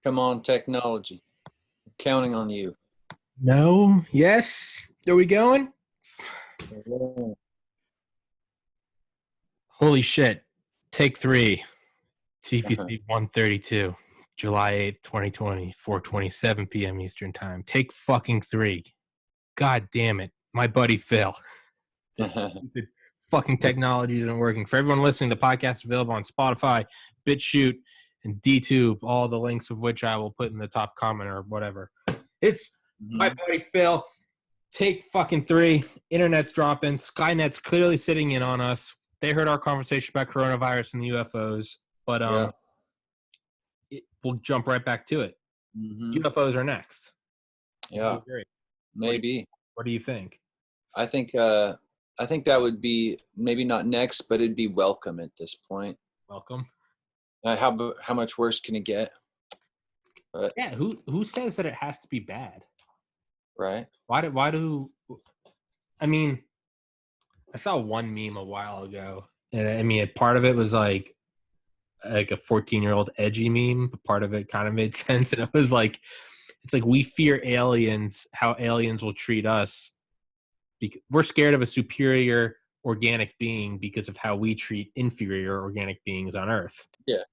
Come on, technology. I'm counting on you. No. Yes. Are we going? Yeah. Holy shit. Take 3. Uh-huh. TPC 132. July 8th, 2020, 4:27 p.m. Eastern Time. Take fucking 3. God damn it. My buddy Phil. This stupid fucking technology isn't working. For everyone listening, the podcast is available on Spotify, BitChute, and DTube, all the links of which I will put in the top comment or whatever. It's my buddy Phil. Take fucking 3. Internet's dropping. Skynet's clearly sitting in on us. They heard our conversation about coronavirus and the UFOs, but we'll jump right back to it. UFOs are next. Yeah, maybe. What do you think? I think that would be maybe not next, but it'd be welcome at this point. Welcome. How much worse can it get? But, yeah, who says that it has to be bad? Right. Why do I mean, I saw one meme a while ago, and I mean, part of it was like a 14-year-old edgy meme, but part of it kind of made sense, and it was like, it's like we fear aliens, how aliens will treat us. We're scared of a superior organic being because of how we treat inferior organic beings on Earth. Yeah,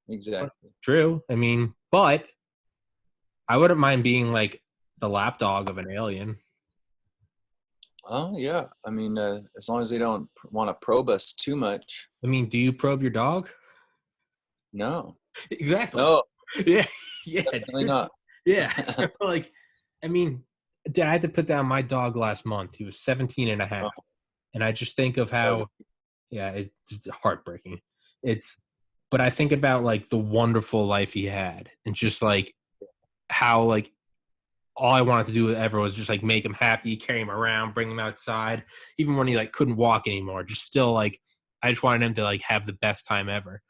exactly. True. I mean, but I wouldn't mind being like the lapdog of an alien. Oh, yeah. I mean, as long as they don't want to probe us too much. I mean, do you probe your dog? No. Exactly. No. Yeah. Yeah. Definitely not. Yeah. Like, I mean, I had to put down my dog last month. He was 17 and a half. Oh. And I just think of how, yeah, it's heartbreaking. But I think about like the wonderful life he had and just like how like all I wanted to do ever was just like make him happy, carry him around, bring him outside, even when he like couldn't walk anymore. Just still like, I just wanted him to like have the best time ever.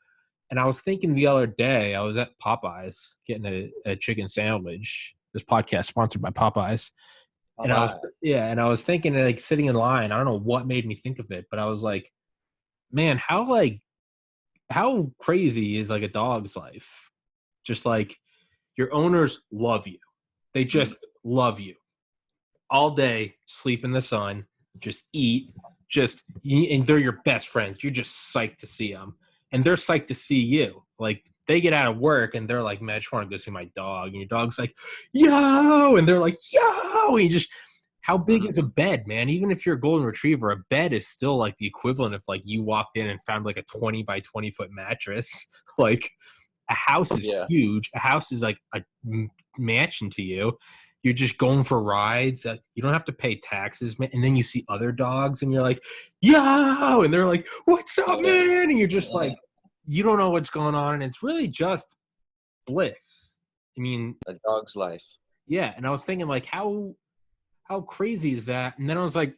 And I was thinking the other day, I was at Popeyes getting a chicken sandwich. This podcast sponsored by Popeyes. And I was thinking like sitting in line, I don't know what made me think of it, but I was like, man, how crazy is like a dog's life? Just like your owners love you. They just love you all day, sleep in the sun, just eat, and they're your best friends. You're just psyched to see them. And they're psyched to see you. Like, they get out of work, and they're like, man, I just want to go see my dog. And your dog's like, yo! And they're like, yo! And you just, how big is a bed, man? Even if you're a golden retriever, a bed is still, like, the equivalent of, like, you walked in and found, like, a 20 by 20-foot mattress. Like, a house is huge. A house is, like, a mansion to you. You're just going for rides. You don't have to pay taxes, man. And then you see other dogs, and you're like, yo! And they're like, what's up, man? And you're just like, you don't know what's going on. And it's really just bliss. I mean, a dog's life. Yeah. And I was thinking, like, how crazy is that? And then I was like,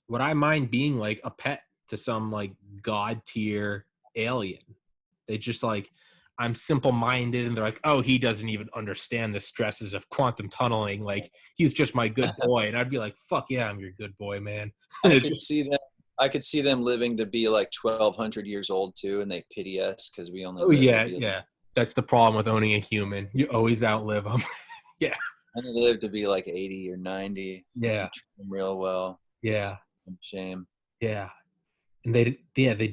would I mind being like a pet to some like god tier alien? They just like, I'm simple-minded, and they're like, oh, he doesn't even understand the stresses of quantum tunneling. Like, he's just my good boy. And I'd be like, fuck yeah, I'm your good boy, man. I could see them living to be like 1,200 years old too, and they pity us because we only. Oh yeah. That's the problem with owning a human. You always outlive them. Yeah. And they live to be like 80 or 90. Yeah. Treat them real well. Yeah. Shame. Yeah. And they'd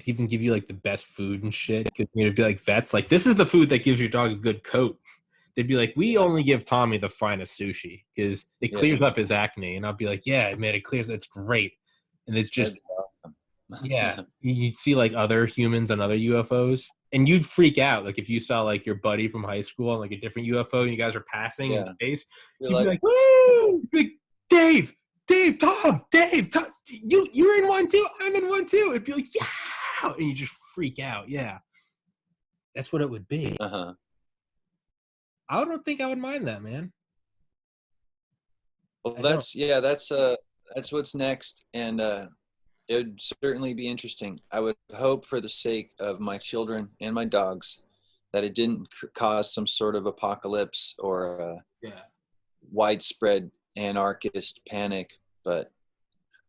even give you like the best food and shit. It'd be like vets, like, this is the food that gives your dog a good coat. They'd be like, we only give Tommy the finest sushi because it clears up his acne. And I'll be like, yeah, man, it clears. It's great. And it's just, yeah, you'd see like other humans and other UFOs, and you'd freak out. Like if you saw like your buddy from high school on like a different UFO and you guys are passing in space, you'd be like, woo! Big Dave, Tom, you're in one too. I'm in one too. It'd be like, yeah, and you just freak out. Yeah, that's what it would be. I don't think I would mind that, man. Well, that's what's next, and it would certainly be interesting. I would hope, for the sake of my children and my dogs, that it didn't cause some sort of apocalypse or widespread anarchist panic. But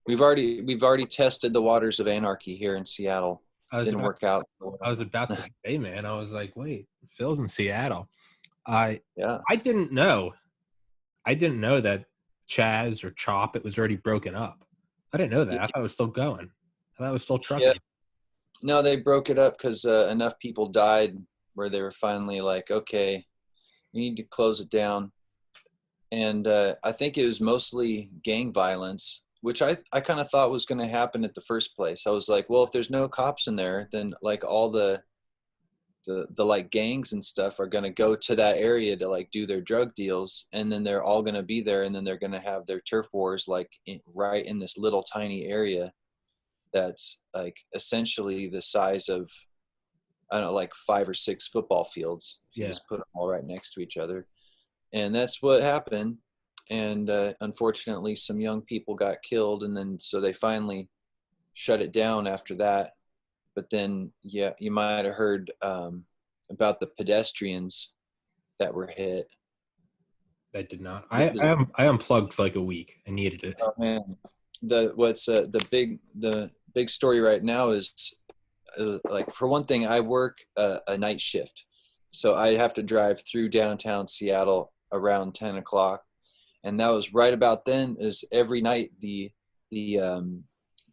we've already tested the waters of anarchy here in Seattle. It didn't work out. I was about to say, man, I was like, wait, Phil's in Seattle. Yeah. I didn't know. I didn't know that Chaz or Chop, it was already broken up. I didn't know that. I thought it was still going. I thought it was still Yeah. trucking. No, they broke it up because enough people died where they were finally like, okay, you need to close it down. And I think it was mostly gang violence, which I kind of thought was going to happen at the first place. I was like, well, if there's no cops in there, then like all the like gangs and stuff are going to go to that area to like do their drug deals, and then they're all going to be there, and then they're going to have their turf wars like right in this little tiny area that's like essentially the size of, I don't know, like 5 or 6 football fields if you Yeah. just put them all right next to each other. And that's what happened. And unfortunately some young people got killed, and then so they finally shut it down after that. But then, yeah, you might have heard about the pedestrians that were hit. I did not. The, I unplugged for like a week. I needed it. oh man, the big story right now is like, for one thing, I work a night shift, so I have to drive through downtown Seattle around 10 o'clock, and that was right about then. Is every night the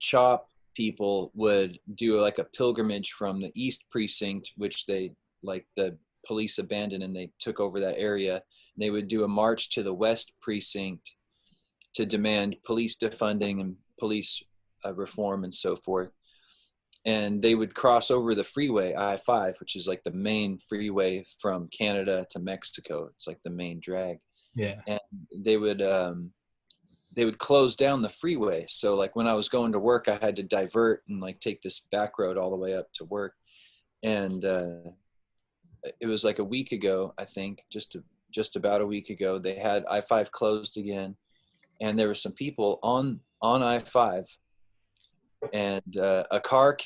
CHOP people would do like a pilgrimage from the East Precinct, which they like the police abandoned and they took over that area. And they would do a march to the West Precinct to demand police defunding and police reform and so forth. And they would cross over the freeway I-5, which is like the main freeway from Canada to Mexico. It's like the main drag. Yeah. And they would close down the freeway. So like when I was going to work, I had to divert and like take this back road all the way up to work. And it was like a week ago, I think, just about a week ago, they had I-5 closed again, and there were some people on I-5, and a car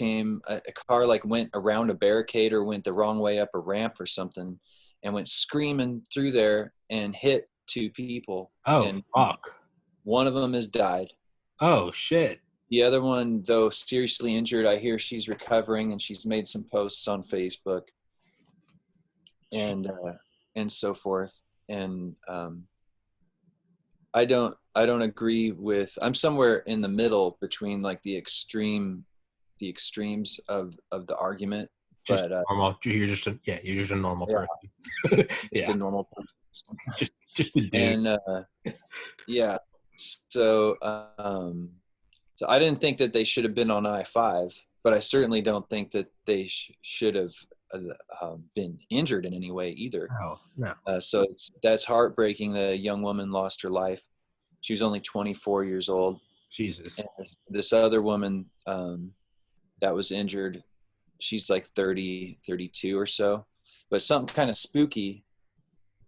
like went around a barricade or went the wrong way up a ramp or something, and went screaming through there and hit 2 people. Oh, And fuck. one of them has died. Oh, shit. The other one, though seriously injured, I hear she's recovering, and she's made some posts on Facebook and so forth. And I don't agree with. I'm somewhere in the middle between like the extremes of the argument. Just But normal. You're just a normal yeah, person. just a normal person. Just a dude. And yeah, so so I didn't think that they should have been on I-5, but I certainly don't think that they should have been injured in any way either. No. So that's heartbreaking that a young woman lost her life. She was only 24 years old. Jesus. And this other woman that was injured, she's like 30, 32 or so. But something kind of spooky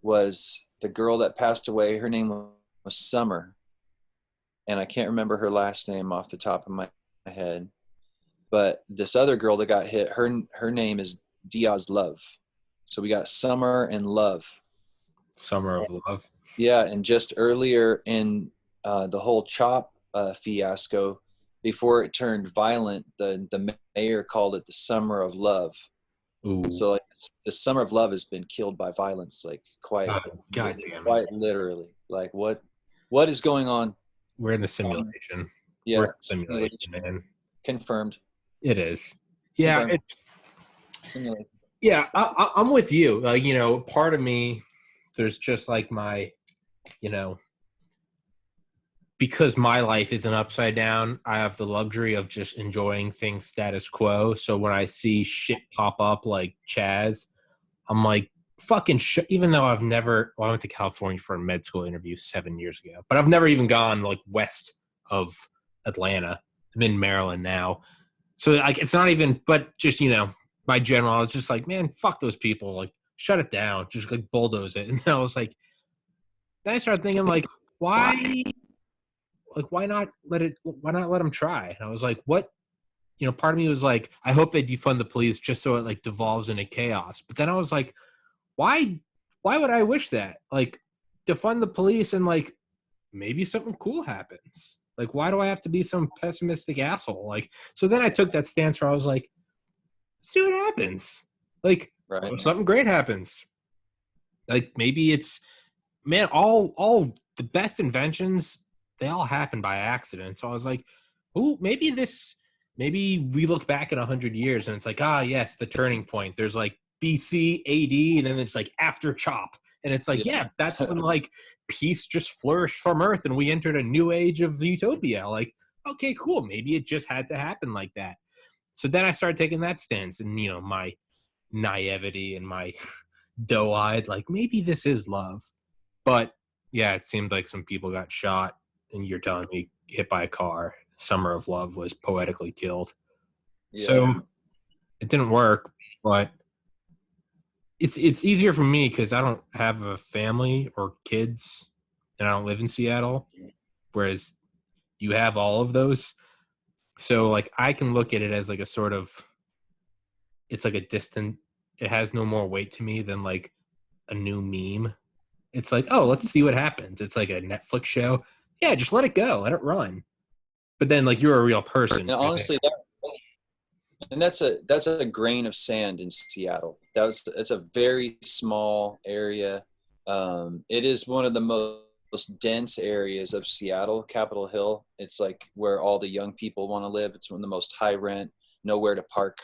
was the girl that passed away. Her name was Summer, and I can't remember her last name off the top of my head. But this other girl that got hit, her name is Diaz Love. So we got Summer and Love. Summer of Love. Yeah, and just earlier in the whole CHOP fiasco, before it turned violent, the mayor called it the Summer of Love. Ooh. So like the Summer of Love has been killed by violence, like quite literally. Like what is going on? We're in a simulation. Yeah, We're in a simulation, man. Confirmed. It is. Yeah. Confirmed. Yeah, I'm with you. Like, part of me, there's just like my, because my life isn't upside down, I have the luxury of just enjoying things status quo. So when I see shit pop up like Chaz, I'm like, fucking shit. Even though I went to California for a med school interview 7 years ago, but I've never even gone like west of Atlanta. I'm in Maryland now. So like, it's not even, but just, my general, I was just like, man, fuck those people. Like, shut it down. Just like bulldoze it. And then I was like, then I started thinking like, why not let them try? And I was like, what? Part of me was like, I hope they defund the police just so it like devolves into chaos. But then I was like, why would I wish that? Like, defund the police and like maybe something cool happens. Like, why do I have to be some pessimistic asshole? Like, so then I took that stance where I was like, see what happens. Like, right. Something great happens. Like maybe it's, man, all the best inventions, they all happen by accident. So I was like, oh, maybe we look back in 100 years and it's like, yes, the turning point. There's like BC, AD, and then it's like after Chop. And it's like, Yeah. yeah, that's when like peace just flourished from Earth and we entered a new age of utopia. Like, okay, cool. Maybe it just had to happen like that. So then I started taking that stance, and my naivety and my doe-eyed, like maybe this is love. But yeah, it seemed like some people got shot, and you're telling me hit by a car. Summer of Love was poetically killed. Yeah. So it didn't work, but it's easier for me because I don't have a family or kids, and I don't live in Seattle. Whereas you have all of those, so like I can look at it as like a sort of, it's like a distant. It has no more weight to me than like a new meme. It's like, oh, let's see what happens. It's like a Netflix show. Yeah, just let it go, let it run. But then, like, you're a real person. And honestly, that's a grain of sand in Seattle. It's a very small area. It is one of the most dense areas of Seattle, Capitol Hill. It's like where all the young people want to live. It's one of the most high rent, nowhere to park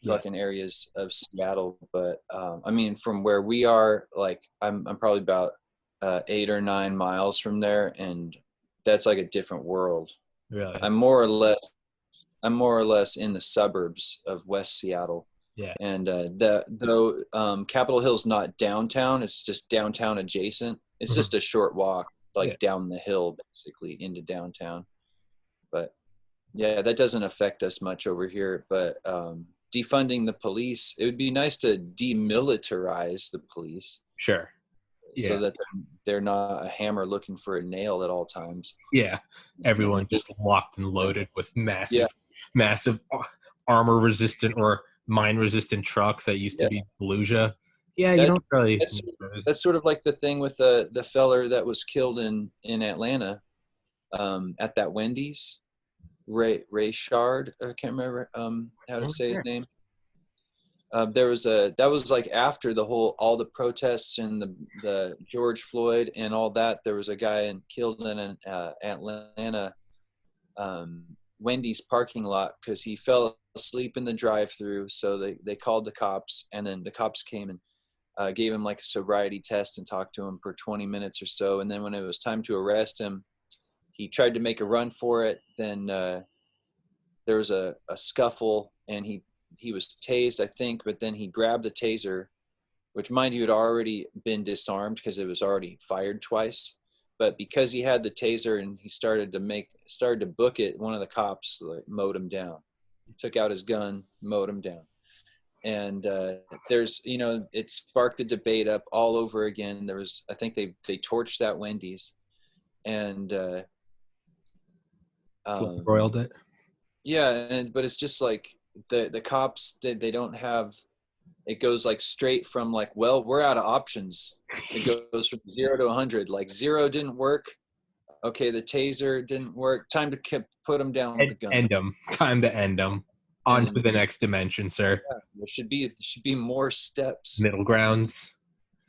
fucking areas of Seattle. But I mean, from where we are, like I'm probably about 8 or 9 miles from there, and that's like a different world. Really? I'm more or less in the suburbs of West Seattle. Yeah. And though Capitol Hill's not downtown, it's just downtown adjacent. It's just a short walk, like down the hill, basically into downtown. But yeah, that doesn't affect us much over here. But defunding the police, it would be nice to demilitarize the police. Sure. Yeah. So that they're not a hammer looking for a nail at all times. Yeah. Everyone just locked and loaded with massive armor resistant or mine resistant trucks that used to be Fallujah. Yeah, you don't really. That's sort of like the thing with the feller that was killed in Atlanta at that Wendy's, Ray Shard. I can't remember how to say his name. That was like after all the protests and the George Floyd and all that. There was a guy killed in an Atlanta Wendy's parking lot because he fell asleep in the drive-through. So they called the cops, and then the cops came and gave him like a sobriety test and talked to him for 20 minutes or so. And then when it was time to arrest him, he tried to make a run for it. Then there was a scuffle, and he was tased, I think, but then he grabbed the taser, which, mind you, had already been disarmed because it was already fired twice. But because he had the taser and he started to book it, one of the cops mowed him down. He took out his gun, mowed him down. And it sparked the debate up all over again. I think they torched that Wendy's, and broiled it. Yeah, but it's just like the cops, they don't have. It goes like straight from like, well, we're out of options. It goes from 0 to 100. Like 0 didn't work. Okay, the taser didn't work. Time to put them down with the gun. End them. Time to end them. On to the next dimension, sir. Yeah, there should be more steps. Middle grounds.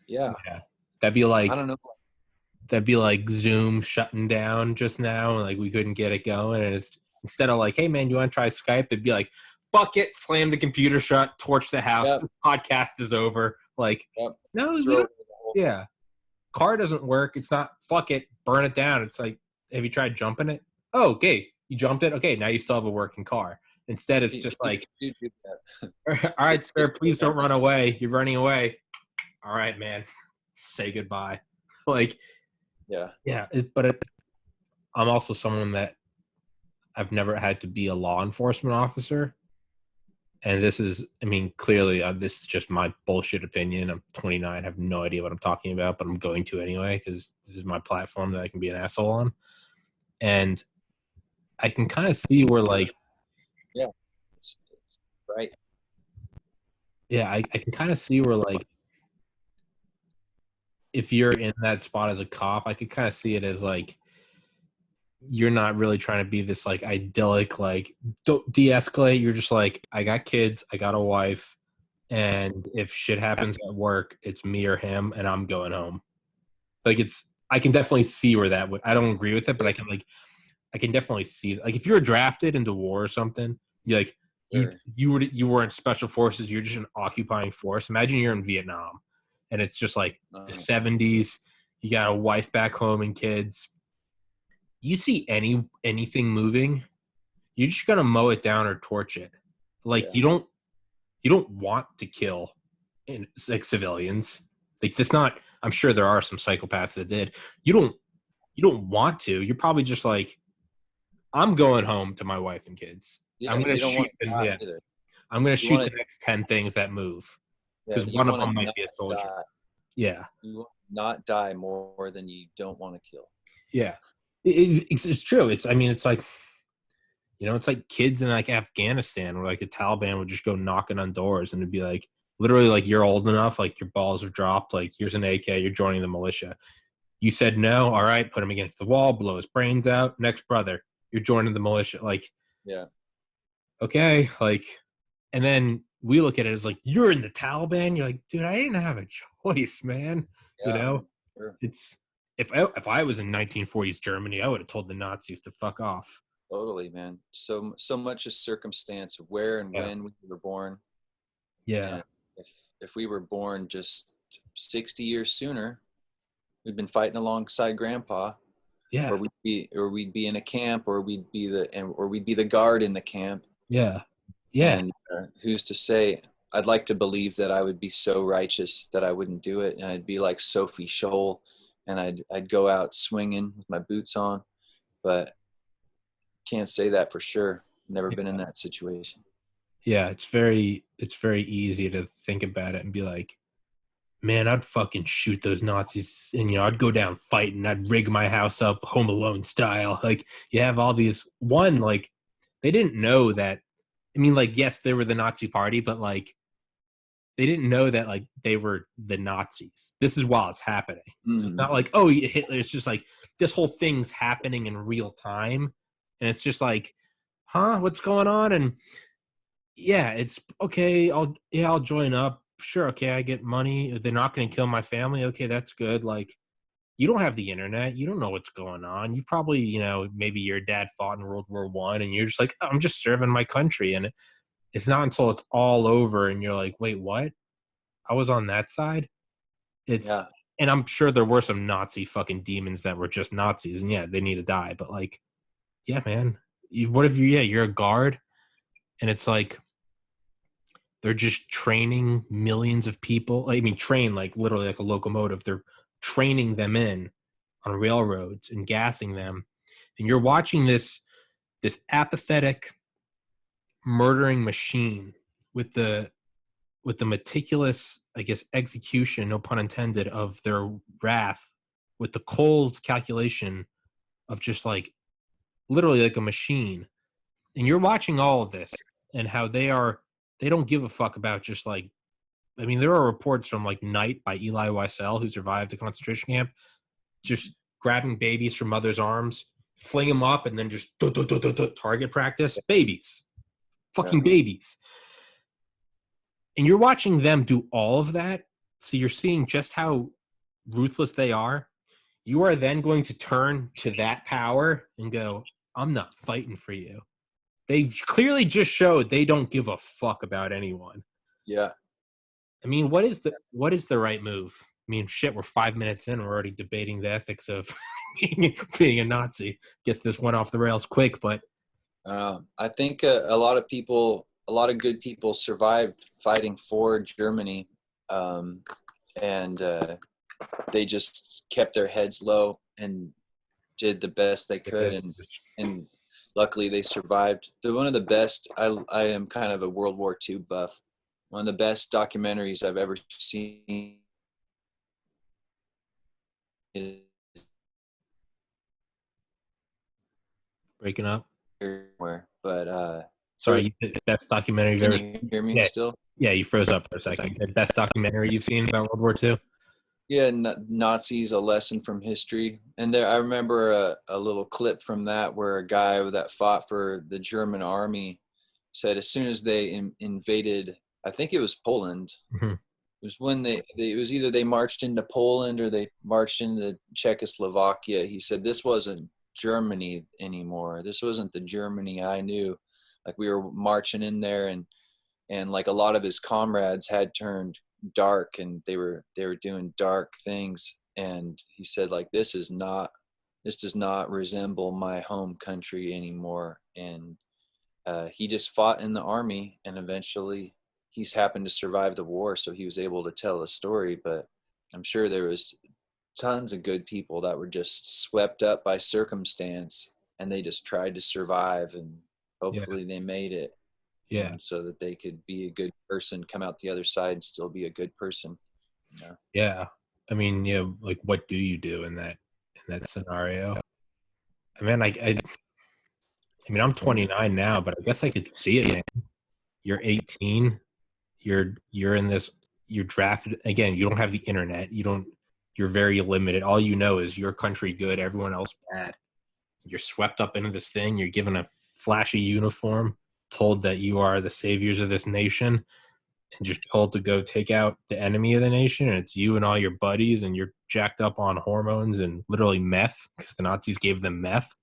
Yeah. That'd be like, I don't know. That'd be like Zoom shutting down just now, and like we couldn't get it going. And it's instead of like, hey man, you want to try Skype? It'd be like, fuck it, slam the computer shut, torch the house. The podcast is over. Like, no, yeah. Car doesn't work. It's not. Fuck it, burn it down. It's like, have you tried jumping it? Oh, okay, you jumped it. Okay, now you still have a working car. Instead, it's just like, all right, sir, please don't run away. You're running away. All right, man, say goodbye. Like, yeah. I'm also someone that I've never had to be a law enforcement officer. And this is, I mean, clearly, this is just my bullshit opinion. I'm 29, have no idea what I'm talking about, but I'm going to anyway because this is my platform that I can be an asshole on. And I can kind of see where, like, right. Yeah, I can kind of see where, like, if you're in that spot as a cop, I could kind of see it as, like, you're not really trying to be this, like, idyllic, like, don't de-escalate. You're just like, I got kids, I got a wife, and if shit happens at work, it's me or him, and I'm going home. Like I can definitely see where that would. I don't agree with it, but I can definitely see like if you were drafted into war or something, you like Sure. you weren't special forces, you're just an occupying force. Imagine you're in Vietnam, and it's just like the Uh, '70s. You got a wife back home and kids. You see anything moving, you're just gonna mow it down or torch it. Like yeah. you don't want to kill in like civilians. Like that's not. I'm sure there are some psychopaths that did. You don't want to. You're probably just like I'm going home to my wife and kids. Yeah. I'm gonna You don't shoot want to the die yeah. either. I'm gonna You shoot want the to, next 10 things that move yeah. because You one of want to them might not be a soldier. die. Yeah, You want to not die more than you don't want to kill. yeah. It's true. It's I mean it's like it's like kids in like Afghanistan where like the Taliban would just go knocking on doors and it'd be like literally like you're old enough, like your balls are dropped, like here's an AK, you're joining the militia. You said no, all right, put him against the wall, blow his brains out. Next brother, you're joining the militia. Like Yeah. okay, like, and then we look at it as like, you're in the Taliban. You're like, dude, I didn't have a choice, man. You Yeah. know, Sure. it's if I was in 1940s Germany, I would have told the Nazis to fuck off. Totally, man. So much is circumstance of where and Yeah, when we were born, yeah, and if we were born just 60 years sooner, we'd been fighting alongside Grandpa, yeah, or we'd be in a camp, or we'd be the guard in the camp. yeah, yeah, And who's to say? I'd like to believe that I would be so righteous that I wouldn't do it, and I'd be like Sophie Scholl, and I'd go out swinging with my boots on, but can't say that for sure. Never been in that situation. yeah. It's very easy to think about it and be like, man, I'd fucking shoot those Nazis, and I'd go down fighting. I'd rig my house up, Home Alone style. Like you have all these one like they didn't know that. I mean, like yes, they were the Nazi party, but like they didn't know that like they were the Nazis. This is while it's happening. So it's Mm, not like oh Hitler. It's just like this whole thing's happening in real time, and it's just like, huh, what's going on? And yeah, it's okay. I'll join up. Sure, okay, I get money. They're not going to kill my family. Okay, that's good. Like you don't have the internet. You don't know what's going on. You probably, maybe your dad fought in World War I, and you're just like, oh, I'm just serving my country. And it's not until it's all over and you're like, wait, what? I was on that side. It's yeah, and I'm sure there were some Nazi fucking demons that were just Nazis, and yeah, they need to die. But like, yeah, man, what if you're a guard, and it's like they're just training millions of people. I mean, train like literally like a locomotive. They're training them in on railroads and gassing them, and you're watching this apathetic murdering machine with the meticulous, I guess, execution, no pun intended, of their wrath, with the cold calculation of just like literally like a machine. And you're watching all of this and how they don't give a fuck about just like I mean, there are reports from like Night by Eli Wiesel, who survived the concentration camp, just grabbing babies from mothers' arms, fling them up, and then just target practice. Babies, yeah, fucking babies. And you're watching them do all of that. So you're seeing just how ruthless they are. You are then going to turn to that power and go, I'm not fighting for you. They clearly just showed they don't give a fuck about anyone. yeah. I mean, what is the right move? I mean, shit, we're 5 minutes in, we're already debating the ethics of being a Nazi. Guess this went off the rails quick, but I think a lot of people, a lot of good people, survived fighting for Germany, and they just kept their heads low and did the best they could, and luckily they survived. They're one of the best. I am kind of a World War II buff. One of the best documentaries I've ever seen is breaking up. where, but Sorry, the best documentary you've can ever you seen? hear me Yeah, still? yeah, you froze up for a second. The best documentary you've seen about World War II? Yeah, Nazis: A Lesson from History. And there, I remember a little clip from that where a guy that fought for the German army said as soon as they invaded I think it was Poland. Mm-hmm. It was when it was either they marched into Poland or they marched into Czechoslovakia. He said this wasn't Germany anymore. This wasn't the Germany I knew. Like we were marching in there, and like a lot of his comrades had turned dark, and they were doing dark things. And he said like this does not resemble my home country anymore. And he just fought in the army, and eventually he's happened to survive the war, so he was able to tell a story. But I'm sure there was tons of good people that were just swept up by circumstance, and they just tried to survive, and Yeah. hopefully they made it, Yeah. and so that they could be a good person, come out the other side and still be a good person, you know? Yeah. I mean, yeah, like what do you do in that scenario? I mean, I mean, I'm 29 now, but I guess I could see it, man. You're 18. You're in this. You're drafted again. You don't have the internet. You're very limited. All you know is your country good, everyone else bad. You're swept up into this thing. You're given a flashy uniform, told that you are the saviors of this nation, and just told to go take out the enemy of the nation. And it's you and all your buddies, and you're jacked up on hormones and literally meth because the Nazis gave them meth.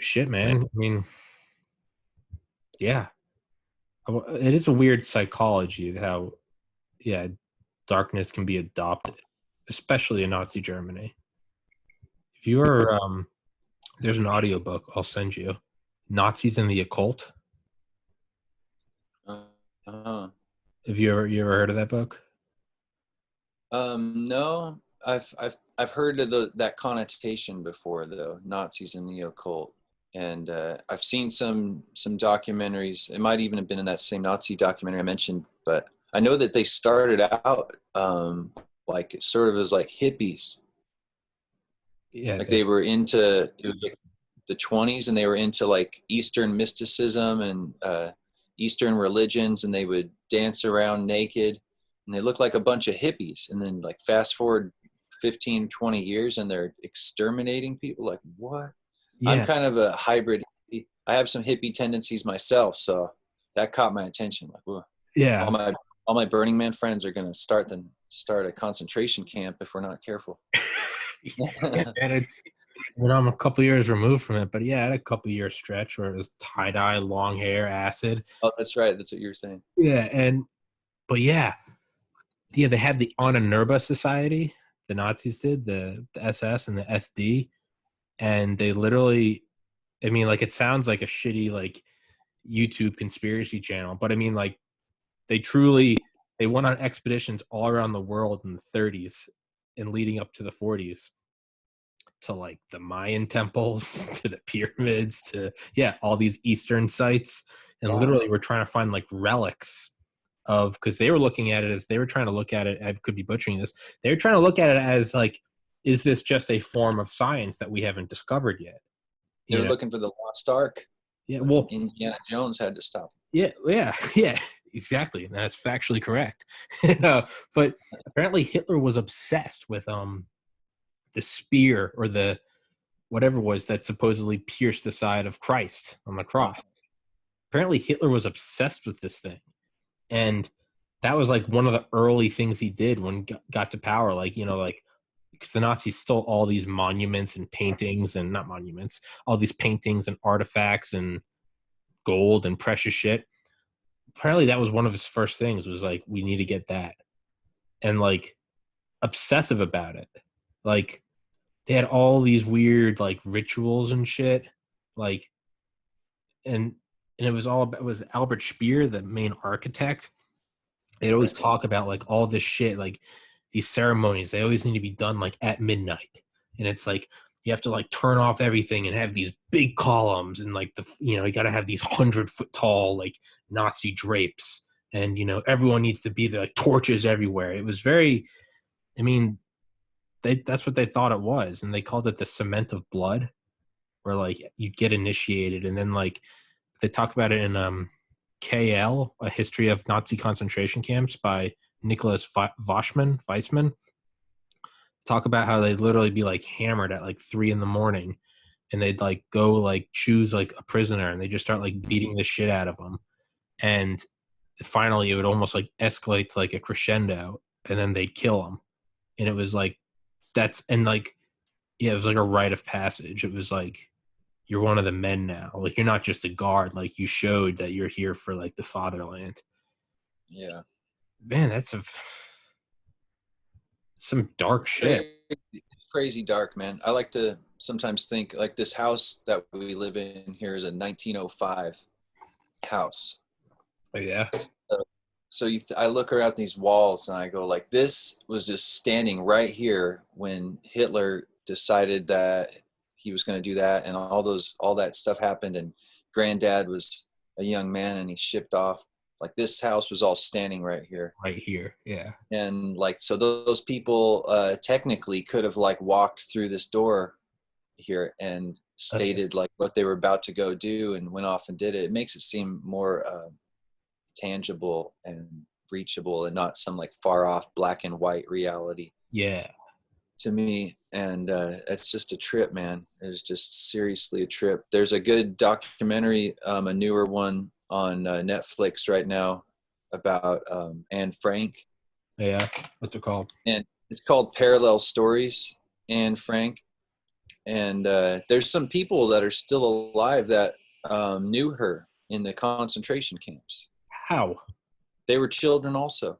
Shit, man. I mean, yeah, it is a weird psychology how, yeah, darkness can be adopted, especially in Nazi Germany. If you are, there's an audiobook I'll send you, Nazis and the Occult. Uh, Have you ever heard of that book? no, I've heard of that connotation before, though, Nazis and the occult. And I've seen some documentaries. It might even have been in that same Nazi documentary I mentioned, but I know that they started out like sort of as like hippies. Yeah, Like they were into it was like the 20s, and they were into like Eastern mysticism and Eastern religions, and they would dance around naked, and they looked like a bunch of hippies. And then like fast forward 15, 20 years, and they're exterminating people. Like what? I'm yeah, kind of a hybrid hippie. I have some hippie tendencies myself, so that caught my attention. Like, whoa, all yeah. my Burning Man friends are going to start a concentration camp if we're not careful. Yeah, and it's, I'm a couple years removed from it, but yeah, I had a couple year stretch where it was tie dye, long hair, acid. Oh, that's right. That's what you were saying. Yeah, but yeah, they had the Anna Nerba Society. The Nazis did the SS and the SD, and they literally, I mean, like it sounds like a shitty like YouTube conspiracy channel, but I mean, like they went on expeditions all around the world in the 30s and leading up to the 40s to like the Mayan temples, to the pyramids, to yeah, all these Eastern sites, and Wow. literally we're trying to find like relics of, because they were looking at it as, they were trying to look at it, I could be butchering this, they were trying to look at it as like, is this just a form of science that we haven't discovered yet? They You were know? looking for the lost ark. Yeah, Fucking well, Indiana Jones had to stop. yeah, exactly. That's factually correct. But apparently Hitler was obsessed with the spear, or the whatever it was that supposedly pierced the side of Christ on the cross. Apparently Hitler was obsessed with this thing, and that was like one of the early things he did when he got to power. Like, like, because the Nazis stole all these monuments and paintings, and not monuments, all these paintings and artifacts and gold and precious shit. Apparently that was one of his first things, was like, we need to get that, and like obsessive about it. Like they had all these weird like rituals and shit, like, and it was all about, it was Albert Speer, the main architect. They'd always Right. talk about like all this shit, like these ceremonies, they always need to be done like at midnight, and it's like you have to like turn off everything and have these big columns, and like you got to have these 100-foot tall like Nazi drapes, and everyone needs to be there, like torches everywhere. It was very, I mean, that's what they thought it was, and they called it the cement of blood, where like you'd get initiated, and then like they talk about it in KL, A History of Nazi Concentration Camps by Nicholas Weissman. Talk about how they'd literally be like hammered at like 3 a.m, and they'd like go like choose like a prisoner, and they just start like beating the shit out of them. And finally it would almost like escalate to like a crescendo, and then they'd kill him, and it was like and like it was like a rite of passage. It was like you're one of the men now. Like you're not just a guard. Like you showed that you're here for like the fatherland. Yeah. Man, that's some dark shit. It's crazy dark, man. I like to sometimes think like this house that we live in here is a 1905 house. Oh, yeah. So I look around these walls and I go like, this was just standing right here when Hitler decided that he was going to do that, and all that stuff happened, and Granddad was a young man and he shipped off. Like this house was all standing right here. Right here, yeah. And like so those people technically could have like walked through this door here and stated like what they were about to go do and went off and did it. It makes it seem more tangible and reachable and not some like far off black and white reality. Yeah. To me. And it's just a trip, man. It's just seriously a trip. There's a good documentary, a newer one on Netflix right now about Anne Frank. Yeah. What's it called? And it's called Parallel Stories, Anne Frank. And there's some people that are still alive that knew her in the concentration camps. How? They were children also.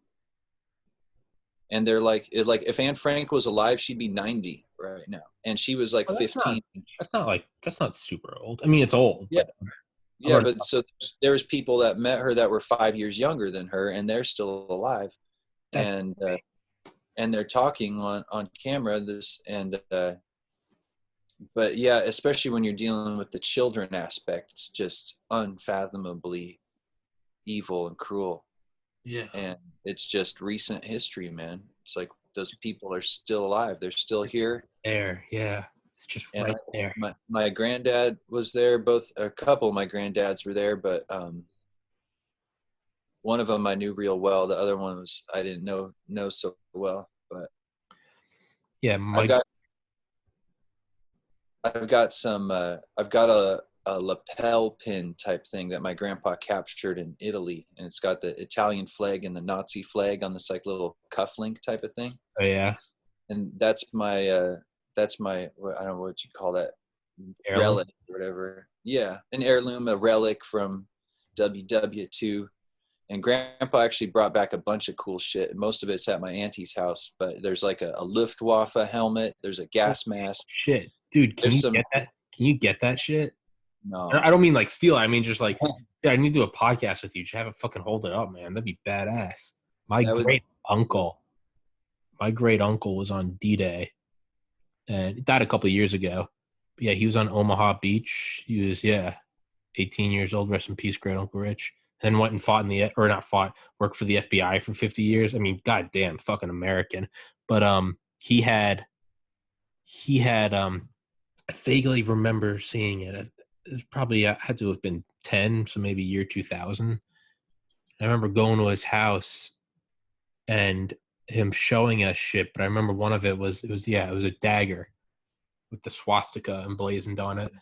And they're like if Anne Frank was alive, she'd be 90 right now. And she was like 15. That's not super old. I mean, it's old. Yeah. Yeah, but so there was people that met her that were 5 years younger than her, and they're still alive. And they're talking on camera but yeah, especially when you're dealing with the children aspect, it's just unfathomably evil and cruel. Yeah. And it's just recent history, man. It's like those people are still alive. They're still here. There, yeah. It's just right there. My granddad was there. A couple of my granddads were there, but one of them I knew real well. The other one I didn't know so well. But yeah, I've got a lapel pin type thing that my grandpa captured in Italy, and it's got the Italian flag and the Nazi flag on this like little cufflink type of thing. Oh yeah. And that's my I don't know what you call that, heirloom? Relic or whatever. Yeah, an heirloom, a relic from WW2. And Grandpa actually brought back a bunch of cool shit. Most of it's at my auntie's house, but there's like a Luftwaffe helmet. There's a gas mask. Shit, dude, can you get that? Can you get that shit? No, I don't mean like steal. I mean just like, I need to do a podcast with you. Just have it fucking hold it up, man. That'd be badass. My great uncle was on D-Day, and he died a couple of years ago. But yeah, he was on Omaha Beach. He was 18 years old. Rest in peace, great Uncle Rich. Then went and worked for the FBI for 50 years. I mean, goddamn, fucking American. But he had I vaguely remember seeing it. It was probably had to have been 10, so maybe year 2000. I remember going to his house and him showing us shit, but I remember one of it was a dagger with the swastika emblazoned on it,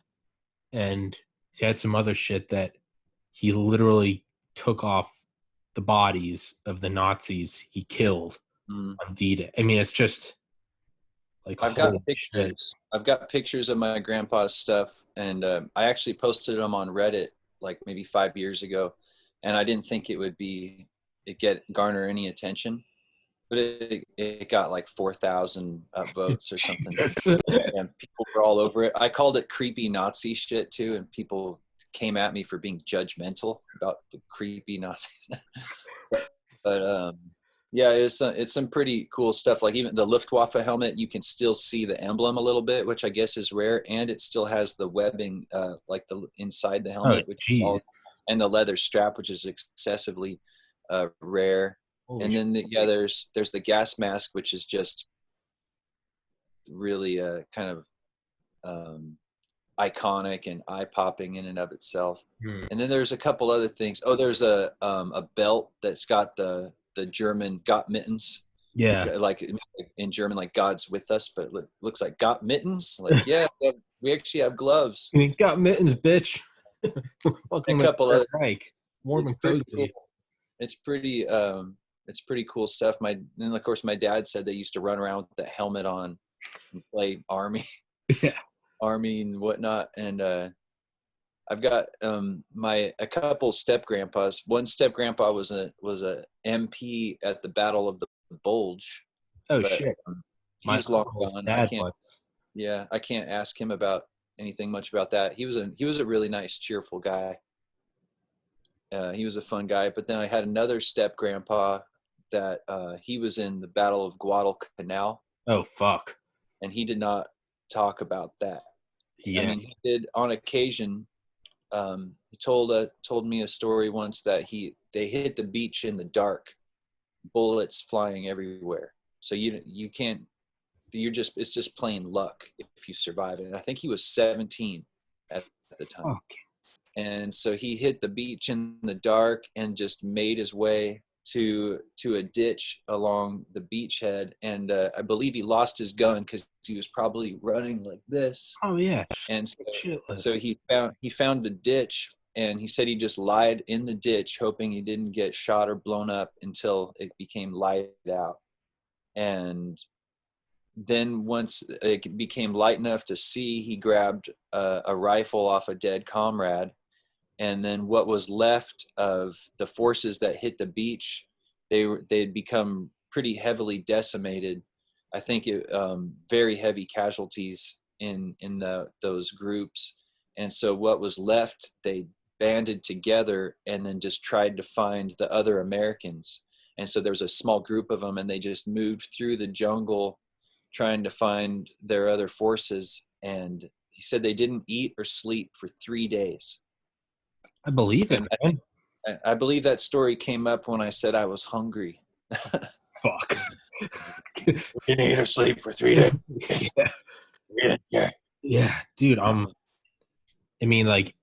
and he had some other shit that he literally took off the bodies of the Nazis he killed on D-Day. I mean, it's just like I've got pictures. I've got pictures of my grandpa's stuff, and I actually posted them on Reddit like maybe 5 years ago, and I didn't think it would garner any attention, but it got like 4,000 upvotes or something. And people were all over it. I called it creepy Nazi shit too, and people came at me for being judgmental about the creepy Nazis. But yeah, it's some pretty cool stuff. Like even the Luftwaffe helmet, you can still see the emblem a little bit, which I guess is rare, and it still has the webbing like the inside the helmet, and the leather strap, which is excessively rare. Holy and then there's the gas mask, which is just really kind of iconic and eye-popping in and of itself. And then there's a couple other things. Oh, there's a belt that's got the German "Got mittens." Yeah, like in German, like "God's with us," but it looks like "Got mittens." Like, yeah, we actually have gloves. You got mittens, bitch. Welcome a couple other warm and cozy. Cool. it's pretty cool stuff. And of course my dad said they used to run around with the helmet on and play army Yeah. army and whatnot. And I've got a couple step grandpas. One step grandpa was a MP at the Battle of the Bulge, Oh but shit. My he's long uncle's gone. dad was. I can't ask him about anything much about that. He was a really nice, cheerful guy. He was a fun guy. But then I had another step grandpa that he was in the Battle of Guadalcanal, Oh fuck. and he did not talk about that. I Yeah. mean, he did on occasion. He told me a story once that they hit the beach in the dark, bullets flying everywhere. So you can't. It's just plain luck if you survive it. And I think he was 17 at the time. Fuck. And so he hit the beach in the dark and just made his way to a ditch along the beachhead. And I believe he lost his gun because he was probably running like this. Oh yeah. And Shit. so he found the ditch, and he said he just lied in the ditch, hoping he didn't get shot or blown up until it became light out. And then once it became light enough to see, he grabbed a rifle off a dead comrade. And then what was left of the forces that hit the beach, they'd become pretty heavily decimated. I think very heavy casualties in those groups. And so what was left, they banded together and then just tried to find the other Americans. And so there was a small group of them, and they just moved through the jungle trying to find their other forces. And he said they didn't eat or sleep for 3 days. I believe it, And man. I believe that story came up when I said I was hungry. Fuck. We didn't eat or sleep for 3 days. Yeah. Yeah, dude. I mean, like,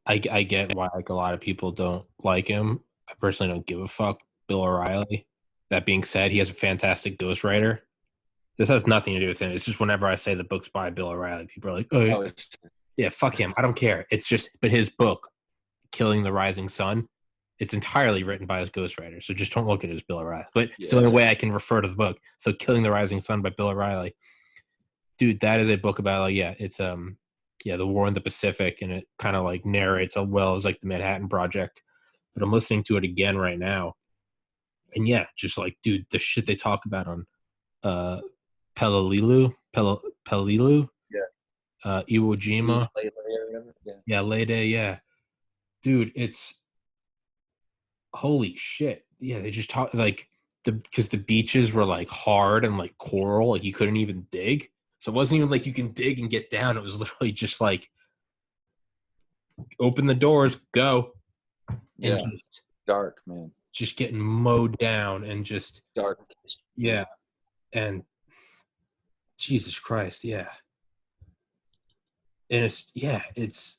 I get why like a lot of people don't like him. I personally don't give a fuck. Bill O'Reilly. That being said, he has a fantastic ghostwriter. This has nothing to do with him. It's just whenever I say the book's by Bill O'Reilly, people are like, "Oh, yeah, fuck him." I don't care. It's just, but his book, Killing the Rising Sun, it's entirely written by his ghostwriter. So just don't look at it as Bill O'Reilly. But it's the only way I can refer to the book. So Killing the Rising Sun by Bill O'Reilly. Dude, that is a book about like, it's the war in the Pacific, and it kind of like narrates as well as like the Manhattan Project. But I'm listening to it again right now. And yeah, just like, dude, the shit they talk about on Peleliu, Iwo Jima. Yeah, Leyte, yeah. Dude, it's holy shit. Yeah, they just talk like because the beaches were like hard and like coral, like you couldn't even dig. So it wasn't even like you can dig and get down. It was literally just like open the doors, go. Yeah. And Dark, man. just getting mowed down and just Dark. yeah. And Jesus Christ, yeah. And it's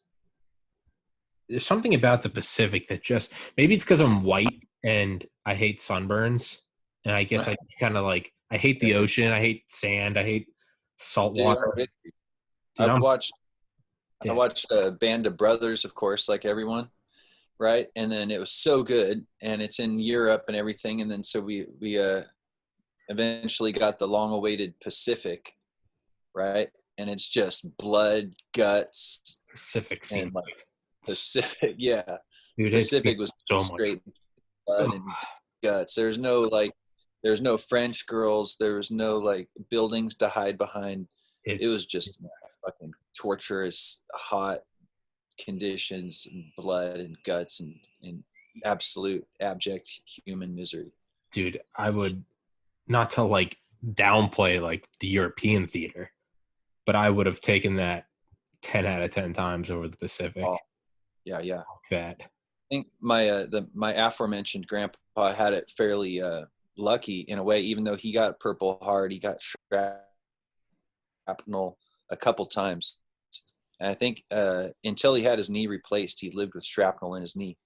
there's something about the Pacific that just maybe it's because I'm white and I hate sunburns, and I guess I kind of like I hate the ocean, I hate sand, I hate salt water. I watched Band of Brothers, of course, like everyone, right? And then it was so good, and it's in Europe and everything, and then so we eventually got the long-awaited Pacific, right? And it's just blood, guts, Pacific scene. and like Pacific, yeah. Dude, Pacific was so straight blood and guts. There's no French girls. There was no like buildings to hide behind. It was just fucking torturous, hot conditions, and blood and guts and absolute abject human misery. Dude, I would not to like downplay like the European theater, but I would have taken that 10 out of 10 times over the Pacific. Oh, yeah. That. I think my aforementioned grandpa had it fairly lucky in a way, even though he got Purple Heart, he got shrapnel a couple times. And I think until he had his knee replaced, he lived with shrapnel in his knee.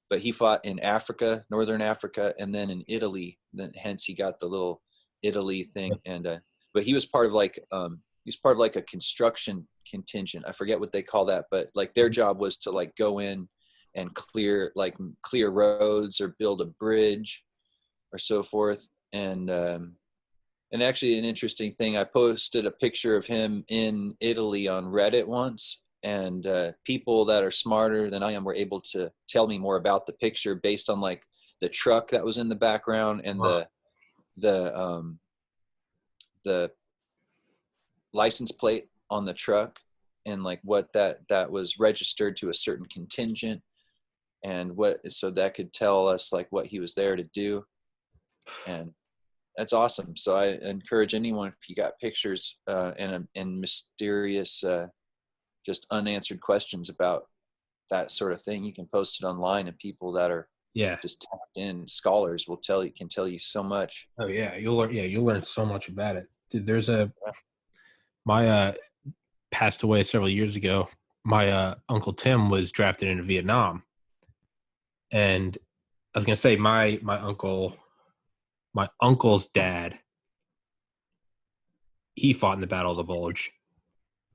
But he fought in Africa, Northern Africa, and then in Italy. Then hence he got the little Italy thing. And but he was part of like a construction contingent. I forget what they call that, but like their job was to like go in and clear roads or build a bridge or so forth. And actually, an interesting thing, I posted a picture of him in Italy on Reddit once, and people that are smarter than I am were able to tell me more about the picture based on like the truck that was in the background and the license plate on the truck, and like what that was registered to a certain contingent, and so that could tell us like what he was there to do. And that's awesome. So I encourage anyone, if you got pictures and mysterious just unanswered questions about that sort of thing, you can post it online, and people that are just tapped in scholars will can tell you so much. Oh yeah, you'll learn so much about it. Dude, my passed away several years ago. My Uncle Tim was drafted into Vietnam, and I was gonna say my uncle's dad, he fought in the Battle of the Bulge,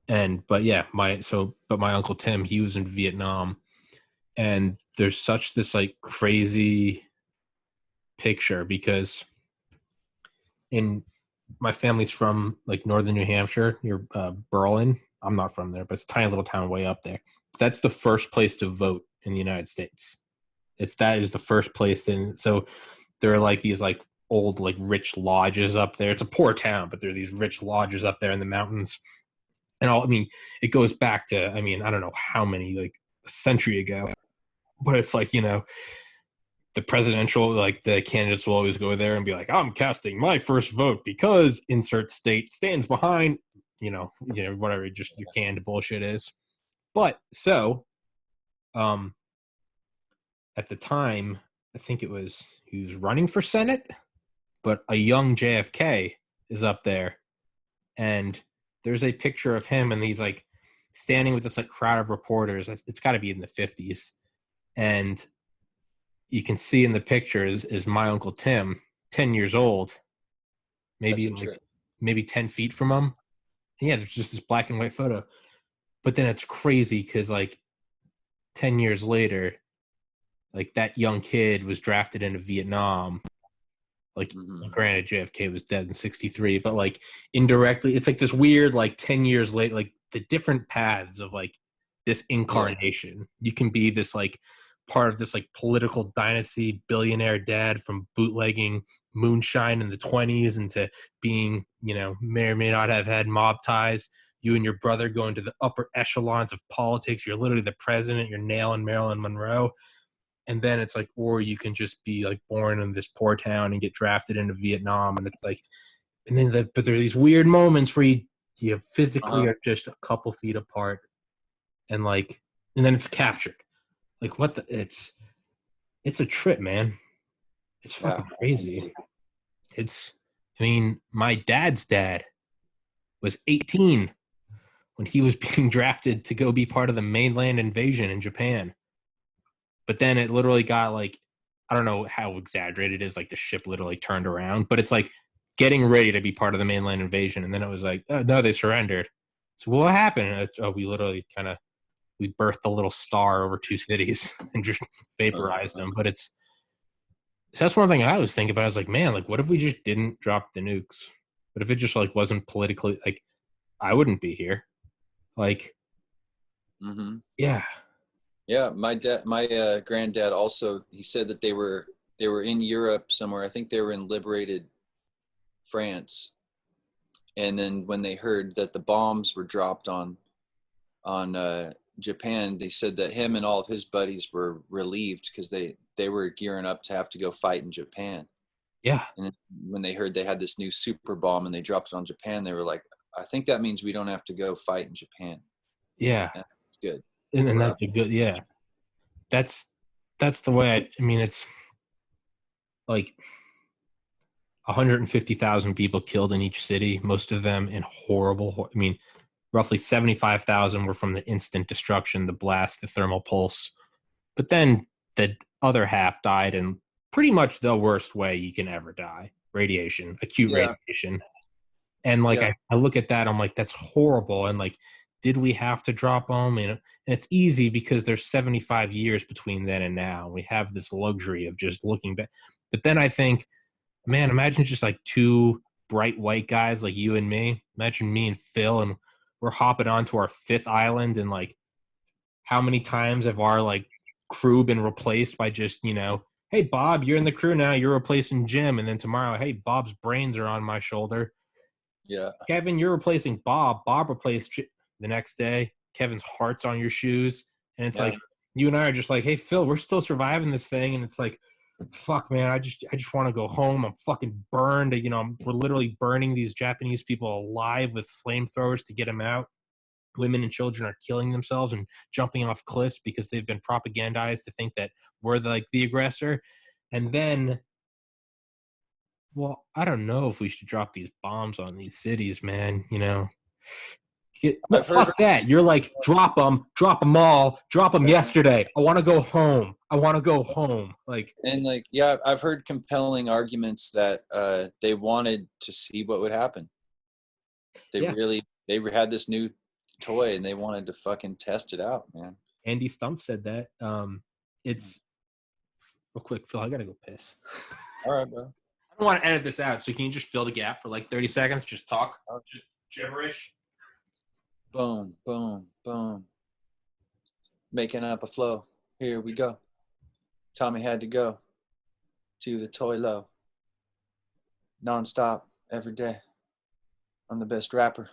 but my Uncle Tim, he was in Vietnam, and there's such this like crazy picture because in my family's from like northern New Hampshire near Berlin. I'm not from there, but it's a tiny little town way up there. That's the first place to vote in the United States. That is the first place. So there are like these like old like rich lodges up there. It's a poor town, but there are these rich lodges up there in the mountains. And it goes back to, I don't know how many, like a century ago, but it's like, the presidential, like the candidates will always go there and be like, I'm casting my first vote because insert state stands behind, whatever just your canned bullshit is. But so, at the time, I think he was running for Senate, but a young JFK is up there, and there's a picture of him, and he's like standing with this like crowd of reporters. It's got to be in the 50s, and you can see in the picture is my Uncle Tim, 10 years old, maybe 10 feet from him. And yeah, there's just this black and white photo. But then it's crazy because like 10 years later, like that young kid was drafted into Vietnam. Like, granted, JFK was dead in 1963, but like indirectly, it's like this weird, like 10 years late, like the different paths of like this incarnation. Yeah. You can be this like part of this like political dynasty, billionaire dad from bootlegging moonshine in the 1920s into being, may or may not have had mob ties. You and your brother go into the upper echelons of politics. You're literally the president. You're nailing Marilyn Monroe. And then it's like, or you can just be like born in this poor town and get drafted into Vietnam. And it's like, and then but there are these weird moments where you physically are just a couple feet apart, and then it's captured. Like it's a trip, man. It's fucking crazy. My dad's dad was 18 when he was being drafted to go be part of the mainland invasion in Japan. But then it literally got like, I don't know how exaggerated it is, like the ship literally turned around, but it's like getting ready to be part of the mainland invasion. And then it was like, oh, no, they surrendered. So what happened? We literally we birthed a little star over two cities and just vaporized them. But so that's one thing I was thinking about. I was like, man, like what if we just didn't drop the nukes? But if it just like wasn't politically, like I wouldn't be here. Like, yeah. Yeah, my granddad also, he said that they were in Europe somewhere. I think they were in liberated France. And then when they heard that the bombs were dropped on Japan, they said that him and all of his buddies were relieved because they were gearing up to have to go fight in Japan. Yeah. And then when they heard they had this new super bomb and they dropped it on Japan, they were like, I think that means we don't have to go fight in Japan. Yeah. That's good. And that's a good, yeah. That's the way it's like 150,000 people killed in each city, most of them in horrible, roughly 75,000 were from the instant destruction, the blast, the thermal pulse. But then the other half died in pretty much the worst way you can ever die. Radiation, acute radiation. And I look at that, I'm like, that's horrible. And like did we have to drop them? And it's easy because there's 75 years between then and now. We have this luxury of just looking back. But then I think, man, imagine just like two bright white guys like you and me. Imagine me and Phil, and we're hopping onto our fifth island, and like, how many times have our like crew been replaced by just, hey, Bob, you're in the crew now. You're replacing Jim. And then tomorrow, hey, Bob's brains are on my shoulder. Yeah. Kevin, you're replacing Bob. Bob replaced the next day. Kevin's heart's on your shoes. And it's like, you and I are just like, hey, Phil, we're still surviving this thing. And it's like, fuck, man, I just want to go home. I'm fucking burned. We're literally burning these Japanese people alive with flamethrowers to get them out. Women and children are killing themselves and jumping off cliffs because they've been propagandized to think that we're the aggressor. And then, well, I don't know if we should drop these bombs on these cities, man. Fuck that. You're like, drop them all, drop them yesterday. I want to go home. Like, and like, yeah, I've heard compelling arguments that they wanted to see what would happen. They had this new toy and they wanted to fucking test it out, man. Andy Stump said that. It's real quick, Phil, I gotta go piss. All right, bro. I don't want to edit this out, so can you just fill the gap for like 30 seconds? Just talk, just gibberish. Boom, boom, boom. Making up a flow. Here we go. Tommy had to go to the toy low. Non-stop, every day. I'm the best rapper.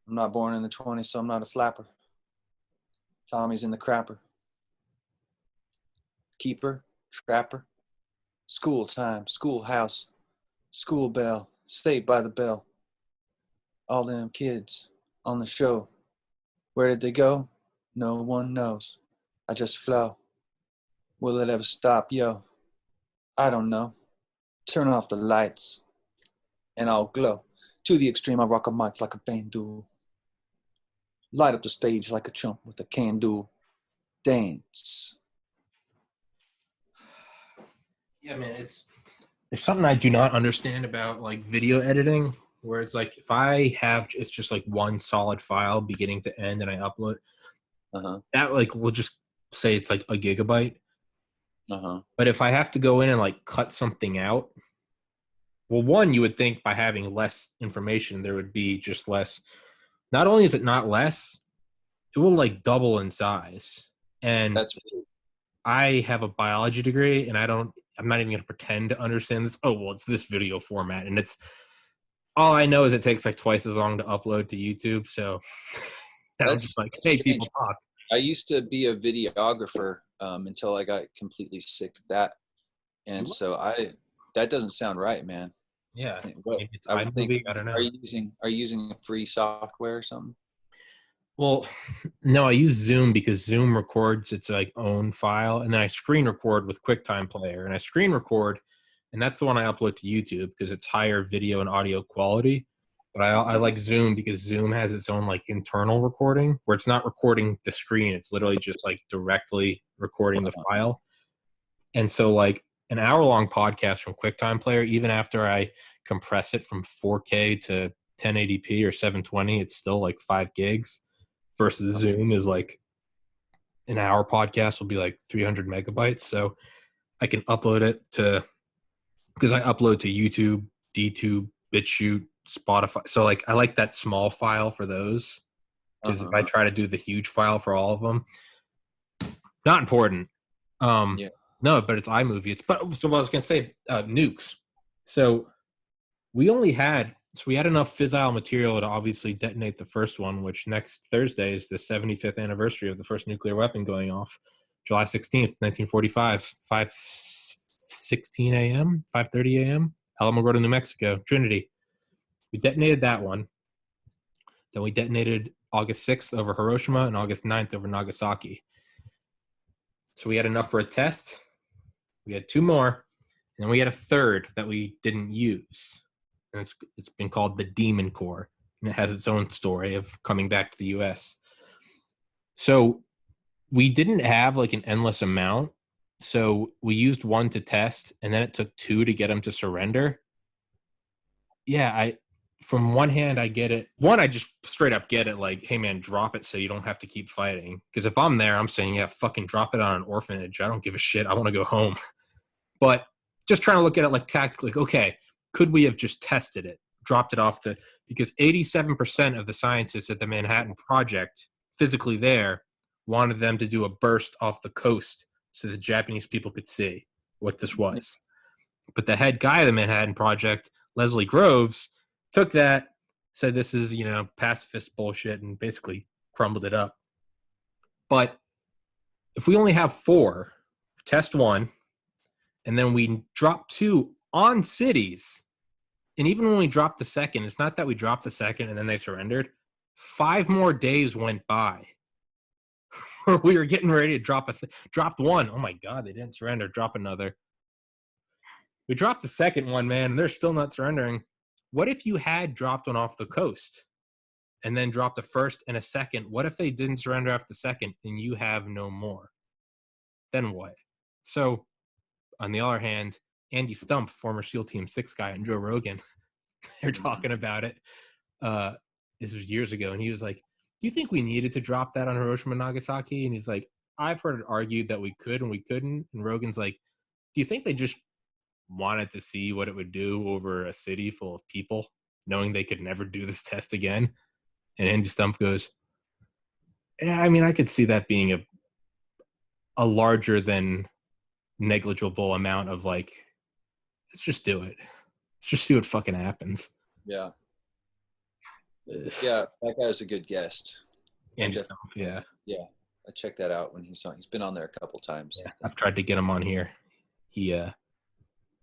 I'm not born in the 20s, so I'm not a flapper. Tommy's in the crapper. Keeper, trapper. School time, schoolhouse, school bell, saved by the bell. All them kids on the show. Where did they go? No one knows. I just flow. Will it ever stop, yo? I don't know. Turn off the lights and I'll glow. To the extreme, I rock a mic like a bandu. Light up the stage like a chump with a can-do. Dance. Yeah, man, there's something I do not understand about like video editing, where it's like if I have it's just like one solid file beginning to end and I upload that, like, we'll just say it's like a gigabyte. But if I have to go in and like cut something out, well, one, you would think by having less information there would be just less. Not only is it not less, it will like double in size. And that's I have a biology degree, and I'm not even going to pretend to understand this. Oh, well, it's this video format, and it's all I know is it takes like twice as long to upload to YouTube. So I'm just like, hey, strange. People talk. I used to be a videographer until I got completely sick of that, and so that doesn't sound right, man. Yeah, I don't know. Are you using a free software or something? Well, no, I use Zoom because Zoom records its like own file, and then I screen record with QuickTime Player, and I screen record, and that's the one I upload to YouTube because it's higher video and audio quality. But I like Zoom because Zoom has its own like internal recording where it's not recording the screen; it's literally just like directly recording the file. And so, like an hour-long podcast from QuickTime Player, even after I compress it from 4K to 1080p or 720, it's still like 5 gigs. Versus Zoom is like an hour podcast will be like 300 megabytes. So I can upload it because I upload to YouTube, DTube, BitChute, Spotify. So like I like that small file for those because if I try to do the huge file for all of them, not important. No, but it's iMovie. So what I was gonna say, nukes. So we had enough fissile material to obviously detonate the first one, which next Thursday is the 75th anniversary of the first nuclear weapon going off, July 16th, 1945, 5:16 a.m., 5:30 a.m., Alamogordo, New Mexico, Trinity. We detonated that one. Then we detonated August 6th over Hiroshima and August 9th over Nagasaki. So we had enough for a test. We had 2 more, and then we had a third that we didn't use. And it's been called the Demon Core, and it has its own story of coming back to the U.S. So we didn't have like an endless amount, so we used 1 to test, and then it took 2 to get them to surrender. Yeah, from one hand, I get it. One, I just straight up get it. Like, hey man, drop it so you don't have to keep fighting. Because if I'm there, I'm saying, yeah, fucking drop it on an orphanage. I don't give a shit. I want to go home. But just trying to look at it like tactically. Okay, could we have just tested it, dropped it off the? Because 87% of the scientists at the Manhattan Project, physically there, wanted them to do a burst off the coast so the Japanese people could see what this was. But the head guy of the Manhattan Project, Leslie Groves, took that, said this is, pacifist bullshit, and basically crumbled it up. But if we only have 4, test 1, and then we drop 2 on cities, and even when we dropped the second, it's not that we dropped the second and then they surrendered. 5 more days went by where we were getting ready to dropped 1. Oh my God, they didn't surrender. Drop another. We dropped the second one, man, and they're still not surrendering. What if you had dropped one off the coast and then dropped the first and a second? What if they didn't surrender after the second and you have no more? Then what? So, on the other hand, Andy Stump, former SEAL Team 6 guy, and Joe Rogan, they're talking about it. This was years ago, and he was like, do you think we needed to drop that on Hiroshima and Nagasaki? And he's like, I've heard it argued that we could and we couldn't. And Rogan's like, do you think they just wanted to see what it would do over a city full of people, knowing they could never do this test again? And Andy Stump goes, yeah, I mean, I could see that being a larger than negligible amount of like, let's just do it. Let's just see what fucking happens. Yeah. Yeah, that guy was a good guest. Andy Stump, yeah. Yeah, I checked that out when he's on. He's been on there a couple times. Yeah, I've tried to get him on here. He